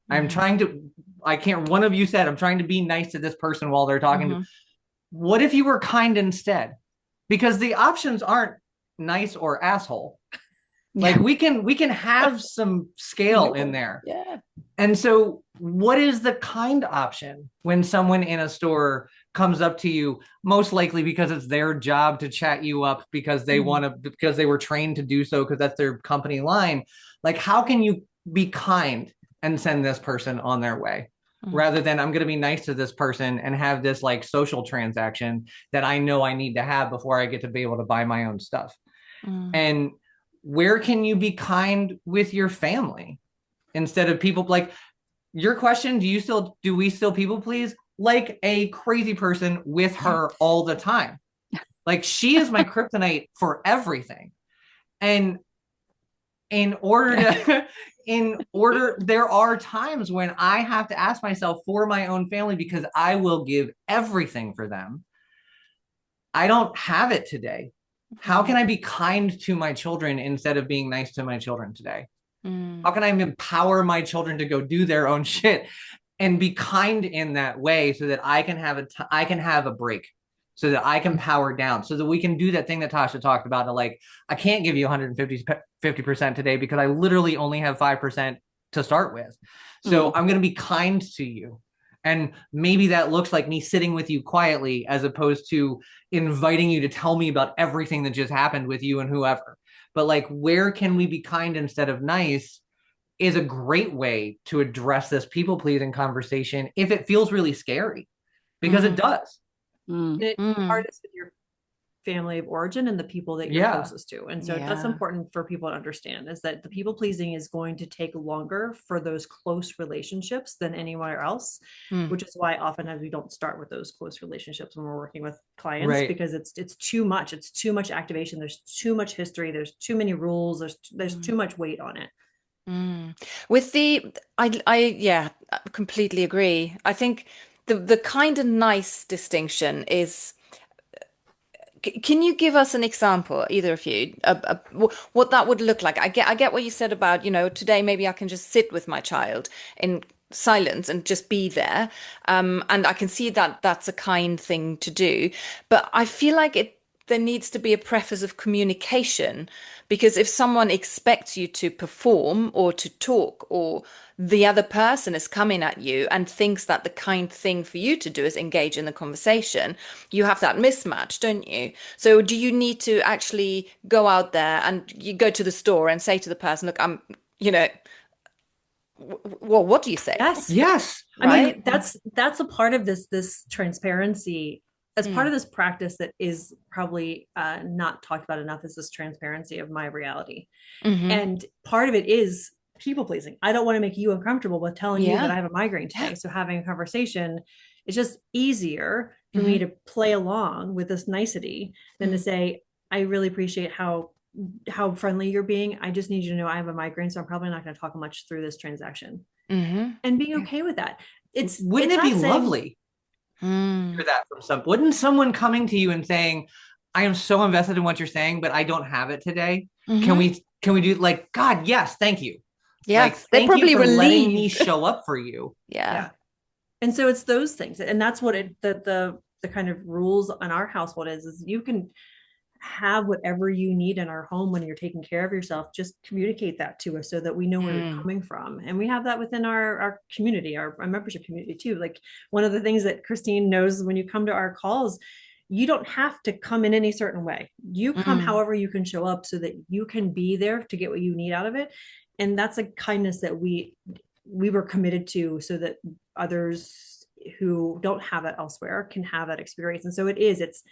Speaker 3: One of you said, I'm trying to be nice to this person while they're talking to. What if you were kind instead? Because the options aren't nice or asshole. Like we can have some scale in there.
Speaker 2: Yeah.
Speaker 3: And so what is the kind option when someone in a store comes up to you, most likely because it's their job to chat you up because they because they were trained to do so, because that's their company line. Like, how can you be kind and send this person on their way rather than I'm going to be nice to this person and have this like social transaction that I know I need to have before I get to be able to buy my own stuff. And where can you be kind with your family instead of people? Like your question, do we still people please? Like a crazy person with her all the time. Like she is my kryptonite for everything. And there are times when I have to ask myself for my own family, because I will give everything for them. I don't have it today. How can I be kind to my children instead of being nice to my children today? How can I empower my children to go do their own shit and be kind in that way so that I can have a break, so that I can power down, so that we can do that thing that Tasha talked about. To like, I can't give you 150% today because I literally only have 5% to start with. So I'm going to be kind to you. And maybe that looks like me sitting with you quietly as opposed to inviting you to tell me about everything that just happened with you and whoever. But like, where can we be kind instead of nice is a great way to address this people pleasing conversation if it feels really scary, because it does.
Speaker 4: Hardest with your family of origin and the people that you're closest to. And so that's important for people to understand, is that the people pleasing is going to take longer for those close relationships than anywhere else, which is why oftentimes we don't start with those close relationships when we're working with clients, because it's too much. It's too much activation. There's too much history. There's too many rules. There's too much weight on it.
Speaker 2: With the, I completely agree. I think the kind and nice distinction is, can you give us an example, either of you, what that would look like? I get what you said about, today maybe I can just sit with my child in silence and just be there. And I can see that that's a kind thing to do. But I feel like there needs to be a preface of communication, because if someone expects you to perform or to talk, or the other person is coming at you and thinks that the kind thing for you to do is engage in the conversation, you have that mismatch, don't you? So do you need to actually go out there and you go to the store and say to the person, look, well, what do you say?
Speaker 3: Yes.
Speaker 4: Right? I mean, that's a part of this transparency. As part of this practice that is probably not talked about enough, is this transparency of my reality. And part of it is people pleasing. I don't want to make you uncomfortable with telling you that I have a migraine today. So having a conversation is just easier for me to play along with this nicety than to say, I really appreciate how friendly you're being. I just need you to know I have a migraine, so I'm probably not going to talk much through this transaction. And being okay with that.
Speaker 3: Wouldn't it be lovely? Hear that from wouldn't someone coming to you and saying, I am so invested in what you're saying, but I don't have it today. Can we do, like, God, yes, thank you.
Speaker 2: Yes,
Speaker 3: like,
Speaker 2: they're probably
Speaker 3: for
Speaker 2: relieved.
Speaker 3: letting me show up for you.
Speaker 2: Yeah.
Speaker 4: And so it's those things. And that's what the kind of rules in our household is you can have whatever you need in our home when you're taking care of yourself. Just communicate that to us so that we know where you're coming from. And we have that within our community, our membership community too. Like, one of the things that Christine knows, when you come to our calls, you don't have to come in any certain way. You come however you can show up, so that you can be there to get what you need out of it. And that's a kindness that we were committed to, so that others who don't have that elsewhere can have that experience. And so it's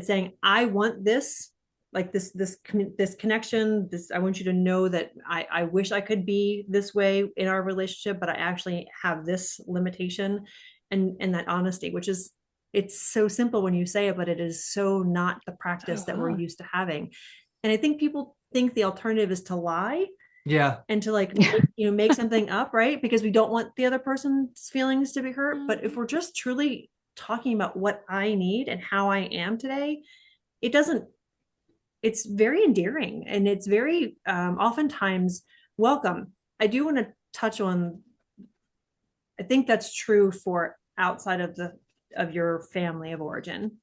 Speaker 4: saying, I want this, like this connection, I want you to know that I wish I could be this way in our relationship, but I actually have this limitation, and that honesty, which is, it's so simple when you say it, but it is so not the practice that we're used to having. And I think people think the alternative is to lie. And to make something up, right? Because we don't want the other person's feelings to be hurt. But if we're just truly talking about what I need and how I am today, it's very endearing, and it's very oftentimes welcome. I do want to touch on, I think that's true for outside of your family of origin,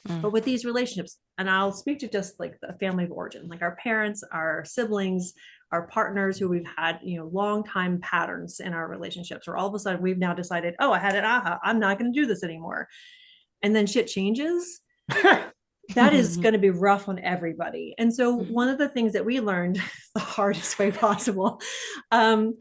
Speaker 4: but with these relationships, and I'll speak to just like the family of origin, like our parents, our siblings, our partners who we've had, long time patterns in our relationships, or all of a sudden we've now decided, oh, I had an aha, I'm not going to do this anymore. And then shit changes. That is going to be rough on everybody. And so one of the things that we learned the hardest way possible, and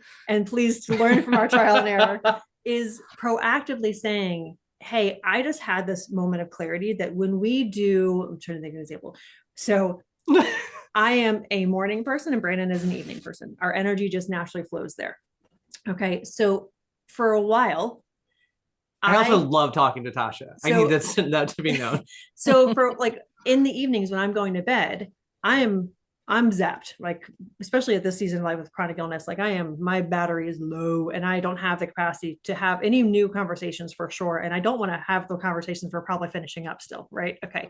Speaker 4: please learn from our trial and error, is proactively saying, hey, I just had this moment of clarity that when we do, I'm trying to think of an example. So I am a morning person and Brandon is an evening person. Our energy just naturally flows there. Okay. So for a while,
Speaker 3: I also love talking to Tasha. I need that to be known.
Speaker 4: So for like in the evenings when I'm going to bed, I'm zapped, like, especially at this season of life with chronic illness, like my battery is low and I don't have the capacity to have any new conversations for sure. And I don't want to have the conversations we're probably finishing up still. Right. Okay.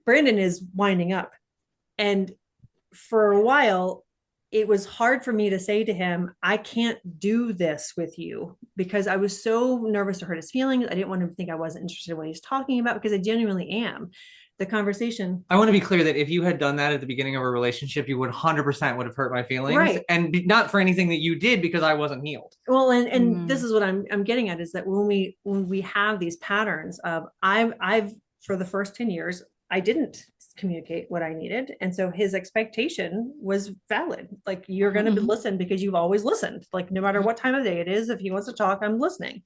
Speaker 4: Brandon is winding up. And for a while, it was hard for me to say to him, I can't do this with you, because I was so nervous to hurt his feelings. I didn't want him to think I wasn't interested in what he's talking about, because I genuinely am. The conversation.
Speaker 3: I want to be clear that if you had done that at the beginning of a relationship, you would 100% would have hurt my feelings,
Speaker 4: Right.
Speaker 3: and not for anything that you did, because I wasn't healed.
Speaker 4: Well, and this is what I'm getting at, is that when we have these patterns of, I've for the first 10 years, I didn't communicate what I needed. And so his expectation was valid. Like, you're going to listen because you've always listened. Like, no matter what time of day it is, if he wants to talk, I'm listening.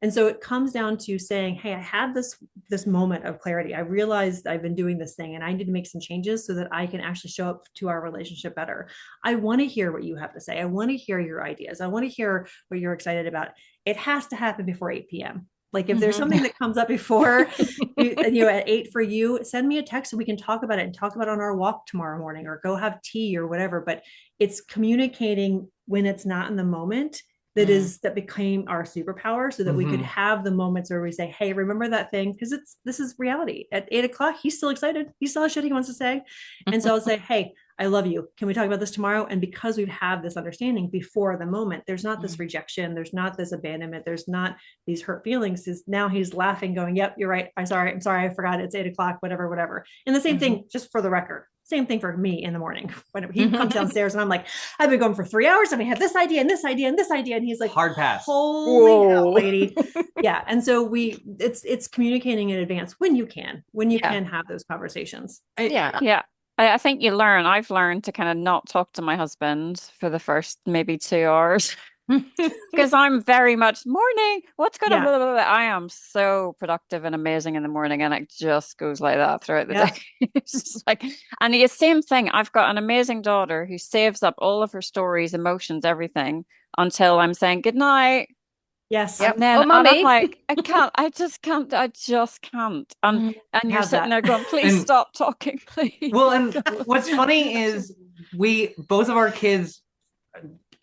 Speaker 4: And so it comes down to saying, hey, I had this moment of clarity. I realized I've been doing this thing and I need to make some changes so that I can actually show up to our relationship better. I want to hear what you have to say. I want to hear your ideas. I want to hear what you're excited about. It has to happen before 8 p.m. Like, if there's something that comes up before, at 8 for you, send me a text and we can talk about it, and talk about it on our walk tomorrow morning, or go have tea or whatever. But it's communicating when it's not in the moment that became our superpower, so that we could have the moments where we say, hey, remember that thing? Because this is reality. At 8 o'clock, he's still excited. He still has shit he wants to say. And so I'll say, hey, I love you. Can we talk about this tomorrow? And because we've had this understanding before the moment, there's not this rejection. There's not this abandonment. There's not these hurt feelings. Now he's laughing, going, yep, you're right. I'm sorry. I forgot. It's 8 o'clock, whatever. And the same thing, just for the record, same thing for me in the morning. When he comes downstairs and I'm like, I've been going for 3 hours and we have this idea and this idea and this idea. And he's like,
Speaker 3: hard pass.
Speaker 4: Holy hell, lady. Yeah. And so it's communicating in advance when you can have those conversations.
Speaker 1: Yeah. I think I've learned to kind of not talk to my husband for the first maybe 2 hours. Because I'm very much morning. What's going on? Blah, blah, blah. I am so productive and amazing in the morning, and it just goes like that throughout the day. It's just like, and the same thing. I've got an amazing daughter who saves up all of her stories, emotions, everything until I'm saying good night.
Speaker 4: Yes.
Speaker 1: And then and I'm like, I just can't. And you're sitting there going, please stop talking, please.
Speaker 3: Well, and what's funny is both of our kids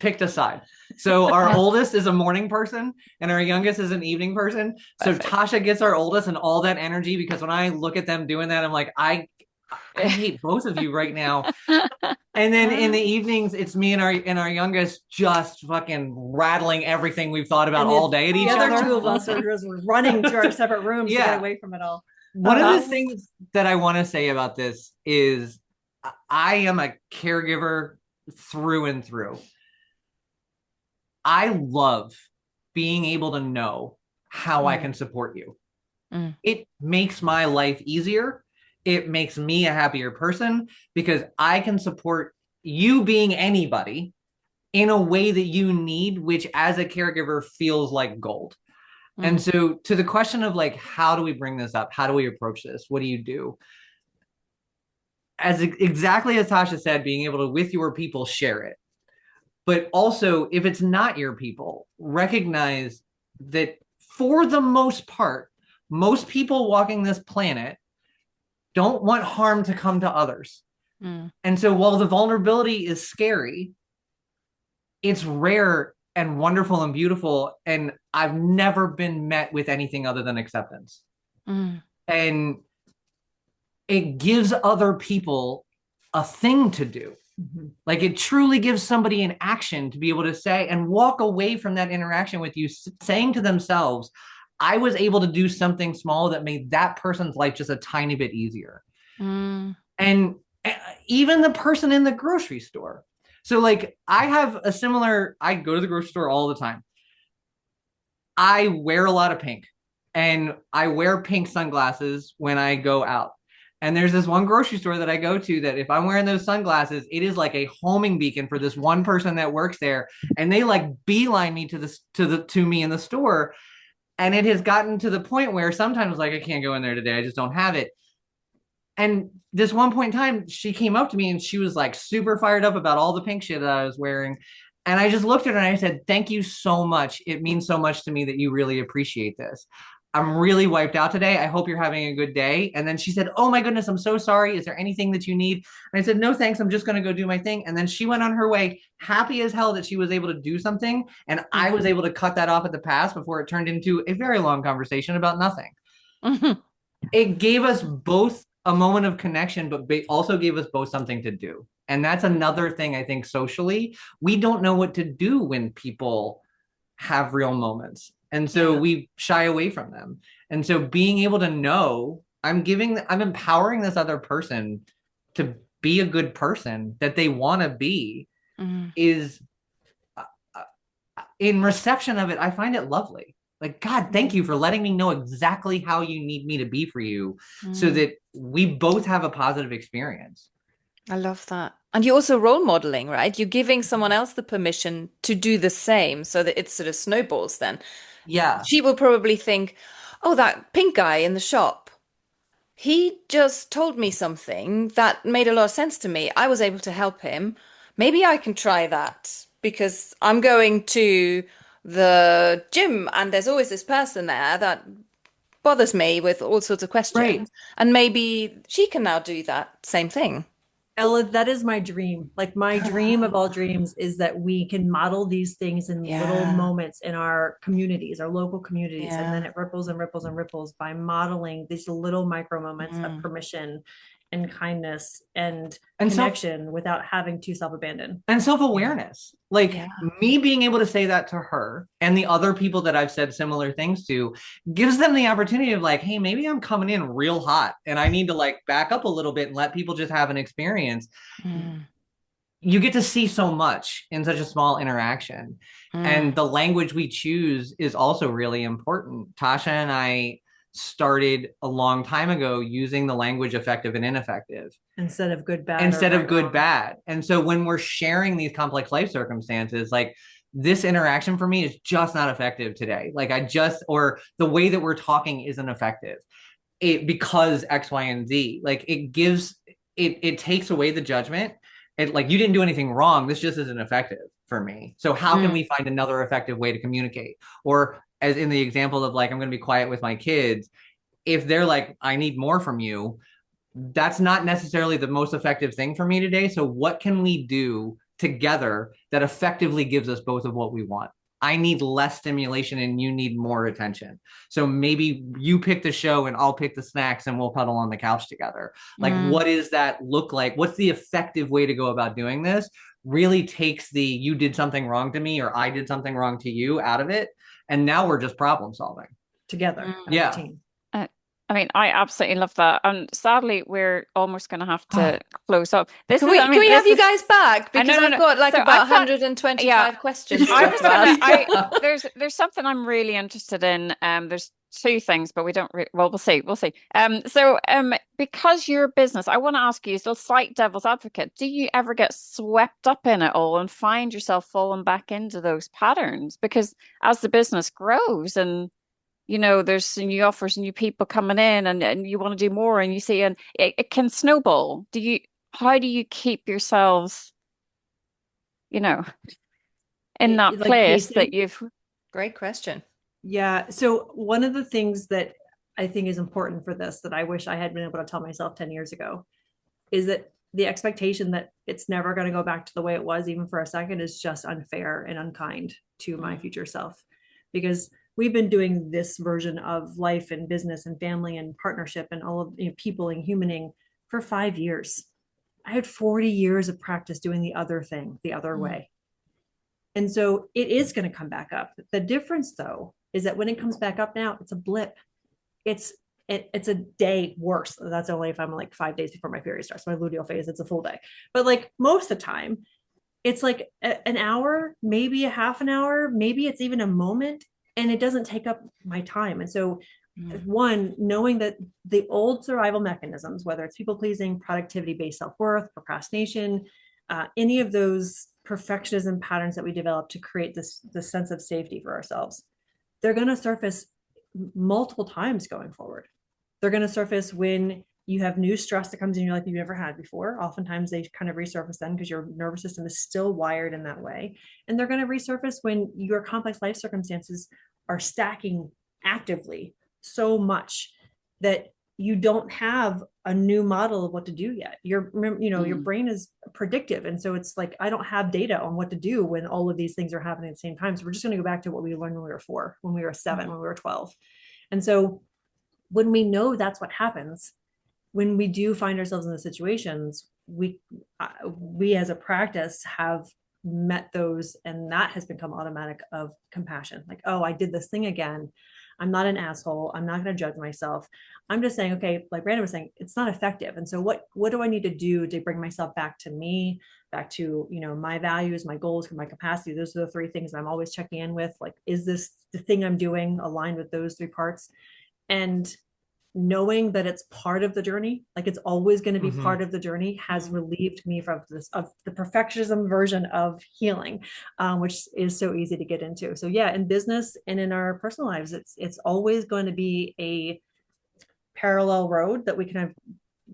Speaker 3: picked a side. So our oldest is a morning person and our youngest is an evening person. So Tasha gets our oldest and all that energy, because when I look at them doing that, I'm like, I hate both of you right now. And then in the evenings, it's me and our youngest just fucking rattling everything we've thought about all day at each other.
Speaker 4: The other two of us are just running to our separate rooms to get away from it all.
Speaker 3: One of the things that I want to say about this is I am a caregiver through and through. I love being able to know how I can support you. It makes my life easier. It makes me a happier person, because I can support you being anybody in a way that you need, which as a caregiver feels like gold. And so to the question of like, how do we bring this up? How do we approach this? What do you do? Exactly as Tasha said, being able to, with your people, share it. But also, if it's not your people, recognize that for the most part, most people walking this planet don't want harm to come to others. And so while the vulnerability is scary, it's rare and wonderful and beautiful. And I've never been met with anything other than acceptance. And it gives other people a thing to do. Like, it truly gives somebody an action to be able to say and walk away from that interaction with you, saying to themselves, I was able to do something small that made that person's life just a tiny bit easier. And even the person in the grocery store. So like, I go to the grocery store all the time. I wear a lot of pink, and I wear pink sunglasses when I go out. And there's this one grocery store that I go to that if I'm wearing those sunglasses, it is like a homing beacon for this one person that works there. And they like beeline me to me in the store. And it has gotten to the point where sometimes like, I can't go in there today. I just don't have it. And this one point in time, she came up to me and she was like super fired up about all the pink shit that I was wearing. And I just looked at her and I said, thank you so much. It means so much to me that you really appreciate this. I'm really wiped out today. I hope you're having a good day. And then she said, oh my goodness, I'm so sorry. Is there anything that you need? And I said, no, thanks. I'm just going to go do my thing. And then she went on her way, happy as hell that she was able to do something. And I was able to cut that off at the pass before it turned into a very long conversation about nothing. It gave us both a moment of connection, but also gave us both something to do. And that's another thing I think socially, we don't know what to do when people have real moments. And so we shy away from them. And so being able to know I'm empowering this other person to be a good person that they want to be is in reception of it, I find it lovely. Like, God, thank you for letting me know exactly how you need me to be for you so that we both have a positive experience.
Speaker 2: I love that. And you're also role modeling, right? You're giving someone else the permission to do the same so that it sort of snowballs then.
Speaker 3: Yeah.
Speaker 2: She will probably think, oh, that pink guy in the shop, he just told me something that made a lot of sense to me. I was able to help him. Maybe I can try that because I'm going to the gym and there's always this person there that bothers me with all sorts of questions.
Speaker 3: Right.
Speaker 2: And maybe she can now do that same thing.
Speaker 4: Ella, that is my dream. Like my dream of all dreams is that we can model these things in little moments in our communities, our local communities, and then it ripples and ripples and ripples by modeling these little micro moments of permission and kindness and connection without having to self-abandon.
Speaker 3: And self-awareness. Like me being able to say that to her and the other people that I've said similar things to gives them the opportunity of like, hey, maybe I'm coming in real hot and I need to like back up a little bit and let people just have an experience. You get to see so much in such a small interaction. And the language we choose is also really important. Tasha and I started a long time ago using the language effective and ineffective
Speaker 4: instead of good bad
Speaker 3: And so when we're sharing these complex life circumstances, like this interaction for me is just not effective today, like or the way that we're talking isn't effective because X, Y, and Z. Like it takes away the judgment. Like you didn't do anything wrong, this just isn't effective for me. So how can we find another effective way to communicate? Or as in the example of like, I'm going to be quiet with my kids. If they're like, I need more from you, that's not necessarily the most effective thing for me today. So what can we do together that effectively gives us both of what we want? I need less stimulation and you need more attention. So maybe you pick the show and I'll pick the snacks and we'll cuddle on the couch together. Like, what does that look like? What's the effective way to go about doing this? Really takes the you did something wrong to me or I did something wrong to you out of it. And now we're just problem solving
Speaker 4: together.
Speaker 3: Yeah.
Speaker 4: Team.
Speaker 1: I mean, I absolutely love that. And sadly, we're almost going to have to close up.
Speaker 2: Can we have you guys back? Because I've got like
Speaker 1: so
Speaker 2: about 125 questions.
Speaker 1: There's something I'm really interested in. There's two things, but we don't. We'll see. We'll see. Because your business, I want to ask you, so slight devil's advocate, do you ever get swept up in it all and find yourself falling back into those patterns? Because as the business grows and there's new offers, new people coming in and you want to do more and you see, and it can snowball. How do you keep yourselves, in that place that you've...
Speaker 2: Great question.
Speaker 4: Yeah. So one of the things that I think is important for this, that I wish I had been able to tell myself 10 years ago, is that the expectation that it's never going to go back to the way it was, even for a second, is just unfair and unkind to my future self. Because we've been doing this version of life and business and family and partnership and all of people and humaning for 5 years. I had 40 years of practice doing the other thing, the other way. And so it is going to come back up. The difference, though, is that when it comes back up now, it's a blip. It's a day worse. That's only if I'm like 5 days before my period starts. My luteal phase, it's a full day. But like most of the time, it's like an hour, maybe a half an hour, maybe it's even a moment. And it doesn't take up my time. And so one, knowing that the old survival mechanisms, whether it's people pleasing, productivity-based self-worth, procrastination, any of those perfectionism patterns that we develop to create this sense of safety for ourselves, they're going to surface multiple times going forward. They're going to surface when you have new stress that comes in your life you've never had before. Oftentimes they kind of resurface then because your nervous system is still wired in that way. And they're going to resurface when your complex life circumstances are stacking actively so much that you don't have a new model of what to do yet. Your brain is predictive. And so it's like, I don't have data on what to do when all of these things are happening at the same time. So we're just going to go back to what we learned when we were 4, when we were 7, when we were 12. And so when we know that's what happens, when we do find ourselves in the situations, we as a practice have met those, and that has become automatic of compassion. Like, oh, I did this thing again. I'm not an asshole. I'm not going to judge myself. I'm just saying, okay, like Brandon was saying, it's not effective. And so what do I need to do to bring myself back to me, back to, my values, my goals, my capacity? Those are the three things I'm always checking in with. Like, is this the thing I'm doing aligned with those three parts? And knowing that it's part of the journey, like it's always going to be part of the journey, has relieved me from this, of the perfectionism version of healing, which is so easy to get into. So yeah, in business and in our personal lives, it's always going to be a parallel road that we can have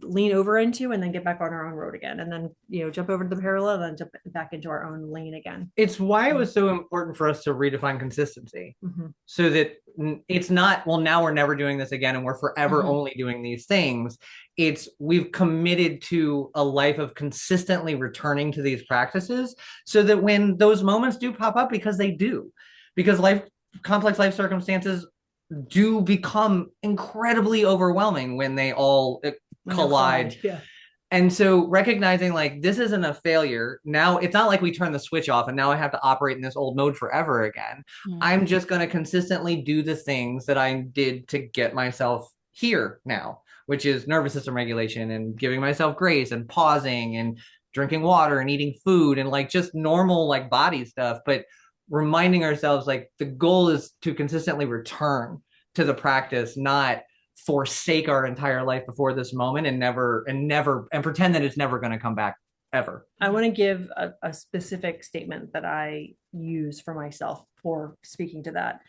Speaker 4: lean over into and then get back on our own road again, and then jump over to the parallel and then jump back into our own lane again.
Speaker 3: It's why it was so important for us to redefine consistency, so that it's not, well, now we're never doing this again and we're forever only doing these things. It's, we've committed to a life of consistently returning to these practices, so that when those moments do pop up, because they do, because complex life circumstances do become incredibly overwhelming when they all collide.
Speaker 4: Yeah.
Speaker 3: And so recognizing, like, this isn't a failure. Now it's not like we turn the switch off and now I have to operate in this old mode forever again. I'm just going to consistently do the things that I did to get myself here now, which is nervous system regulation and giving myself grace and pausing and drinking water and eating food and like just normal like body stuff. But reminding ourselves, like, the goal is to consistently return to the practice, not forsake our entire life before this moment and pretend that it's never going to come back ever.
Speaker 4: I want to give a specific statement that I use for myself for speaking to that.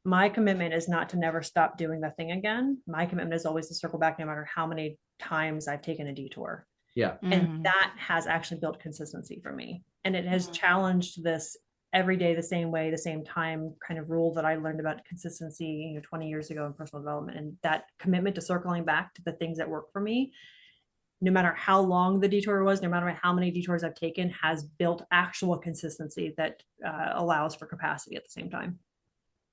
Speaker 4: My commitment is not to never stop doing the thing again. My commitment is always to circle back no matter how many times I've taken a detour.
Speaker 3: Yeah.
Speaker 4: And that has actually built consistency for me. And it has challenged this every day, the same way, the same time kind of rule that I learned about consistency, 20 years ago in personal development. And that commitment to circling back to the things that work for me, no matter how long the detour was, no matter how many detours I've taken, has built actual consistency that allows for capacity at the same time.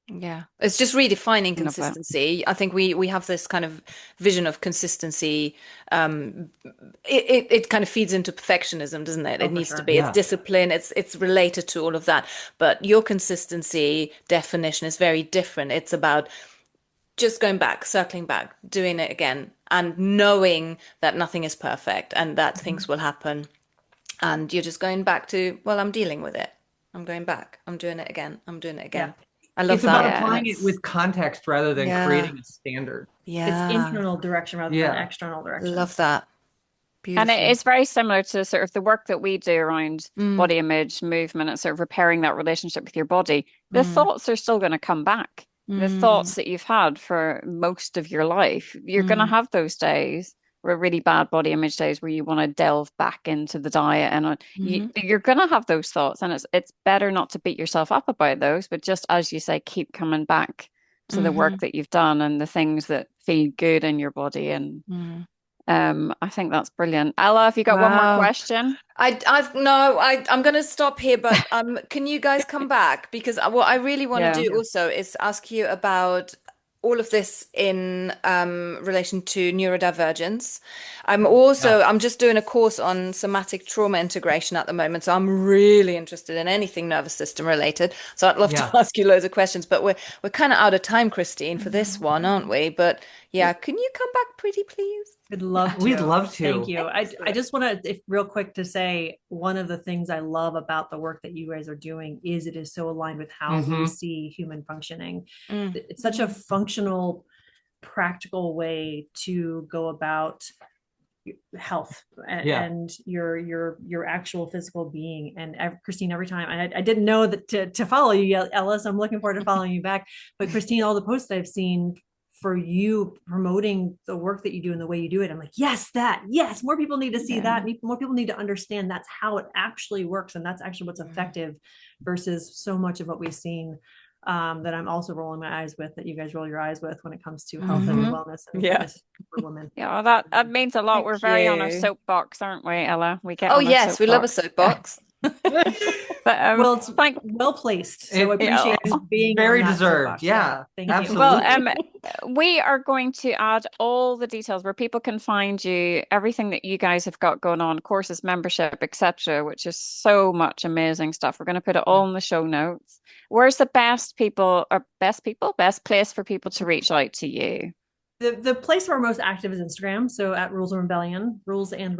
Speaker 2: Yeah, it's just redefining consistency. I think we have this kind of vision of consistency. It kind of feeds into perfectionism, doesn't it? It needs to be, it's discipline, it's related to all of that. But your consistency definition is very different. It's about just going back, circling back, doing it again, and knowing that nothing is perfect and that things will happen. And you're just going back to, well, I'm dealing with it. I'm going back. I'm doing it again. I'm doing it again.
Speaker 4: Yeah.
Speaker 2: I love
Speaker 3: it's
Speaker 2: that.
Speaker 3: about applying it with context rather than creating a standard.
Speaker 4: Yeah. It's internal direction rather than external direction.
Speaker 2: Love that. Beautiful.
Speaker 1: And it is very similar to sort of the work that we do around body image, movement, and sort of repairing that relationship with your body. The thoughts are still going to come back. The thoughts that you've had for most of your life, you're going to have those days, were really bad body image days where you want to delve back into the diet, and you're going to have those thoughts, and it's better not to beat yourself up about those, but just, as you say, keep coming back to the work that you've done and the things that feel good in your body. And I think that's brilliant. Ella, have you got one more question?
Speaker 2: I'm going to stop here, but can you guys come back? Because what I really want to do also is ask you about all of this in relation to neurodivergence. I'm just doing a course on somatic trauma integration at the moment, so I'm really interested in anything nervous system related. So I'd love to ask you loads of questions, but we're kind of out of time, Christine, for this one, aren't we? But yeah, can you come back pretty please?
Speaker 4: We'd love to.
Speaker 3: We'd love to.
Speaker 4: Thank you. I just want to, real quick, to say one of the things I love about the work that you guys are doing is it is so aligned with how we see human functioning. It's such a functional, practical way to go about health and your actual physical being. And Christine, every time, I didn't know that to follow you, Ella, so I'm looking forward to following you back. But Christine, all the posts I've seen for you promoting the work that you do and the way you do it, I'm like, yes, more people need to see that. More people need to understand that's how it actually works. And that's actually what's effective versus so much of what we've seen that I'm also rolling my eyes with, that you guys roll your eyes with when it comes to health and wellness and for women.
Speaker 1: Yeah, that means a lot. We're very on our soapbox, aren't we, Ella? We get
Speaker 2: yes, we love a soapbox.
Speaker 1: But
Speaker 4: Well, it's
Speaker 1: thank
Speaker 4: well placed. So I
Speaker 3: It-
Speaker 4: appreciate
Speaker 1: yeah.
Speaker 4: you being
Speaker 3: Very
Speaker 4: on that
Speaker 3: deserved.
Speaker 4: soapbox.
Speaker 3: Yeah,
Speaker 4: Thank you.
Speaker 3: absolutely.
Speaker 1: Well, we are going to add all the details where people can find you, everything that you guys have got going on, courses, membership, etc., which is so much amazing stuff. We're going to put it all in the show notes. Where's the best place for people to reach out to you?
Speaker 4: The place where we're most active is Instagram. So at Rules and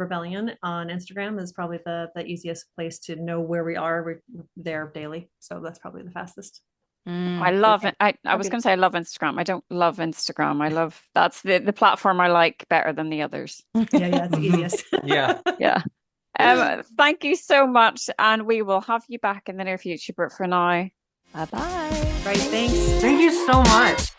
Speaker 4: Rebellion on Instagram is probably the easiest place to know where we are. We're there daily. So that's probably the fastest.
Speaker 1: I love it. I was going to say I love Instagram. I don't love Instagram. That's the platform I like better than the others.
Speaker 4: Yeah, it's the easiest.
Speaker 3: Yeah.
Speaker 1: Yeah. Thank you so much, and we will have you back in the near future. But for now, bye bye.
Speaker 4: Right. Thanks.
Speaker 3: Thank you so much.